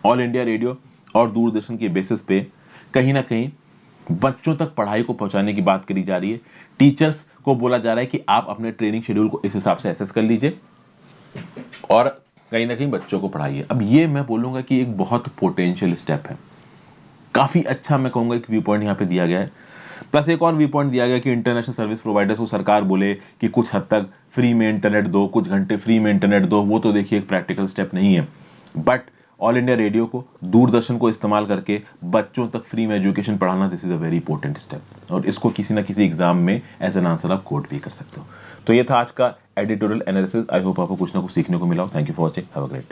all India radio और दूरदर्शन के बेसिस पे कहीं ना कहीं बच्चों तक पढ़ाई को पहुंचाने की बात करी जा रही है। टीचर्स को बोला जा रहा है कि आप अपने ट्रेनिंग शेड्यूल को इस हिसाब से एसेस कर लीजिए और कहीं ना कहीं बच्चों को पढ़ाइए। अब ये मैं बोलूंगा कि एक बहुत पोटेंशियल स्टेप है, काफी अच्छा मैं कहूंगा एक व्यू पॉइंट यहाँ पे दिया गया है। प्लस एक और व्यू पॉइंट दिया गया कि इंटरनेशनल सर्विस प्रोवाइडर्स को सरकार बोले कि कुछ हद तक फ्री में इंटरनेट दो, कुछ घंटे फ्री में इंटरनेट दो, वो तो देखिए एक प्रैक्टिकल स्टेप नहीं है। बट ऑल इंडिया रेडियो को, दूरदर्शन को इस्तेमाल करके बच्चों तक फ्री में एजुकेशन पढ़ाना, this is a very important step और इसको किसी ना किसी एग्जाम में एज एन आंसर आप कोट भी कर सकते हो। तो ये था आज का एडिटोरियल एनालिसिस। आई होप आपको कुछ ना कुछ सीखने को मिला हो। Thank you for watching, have a great day.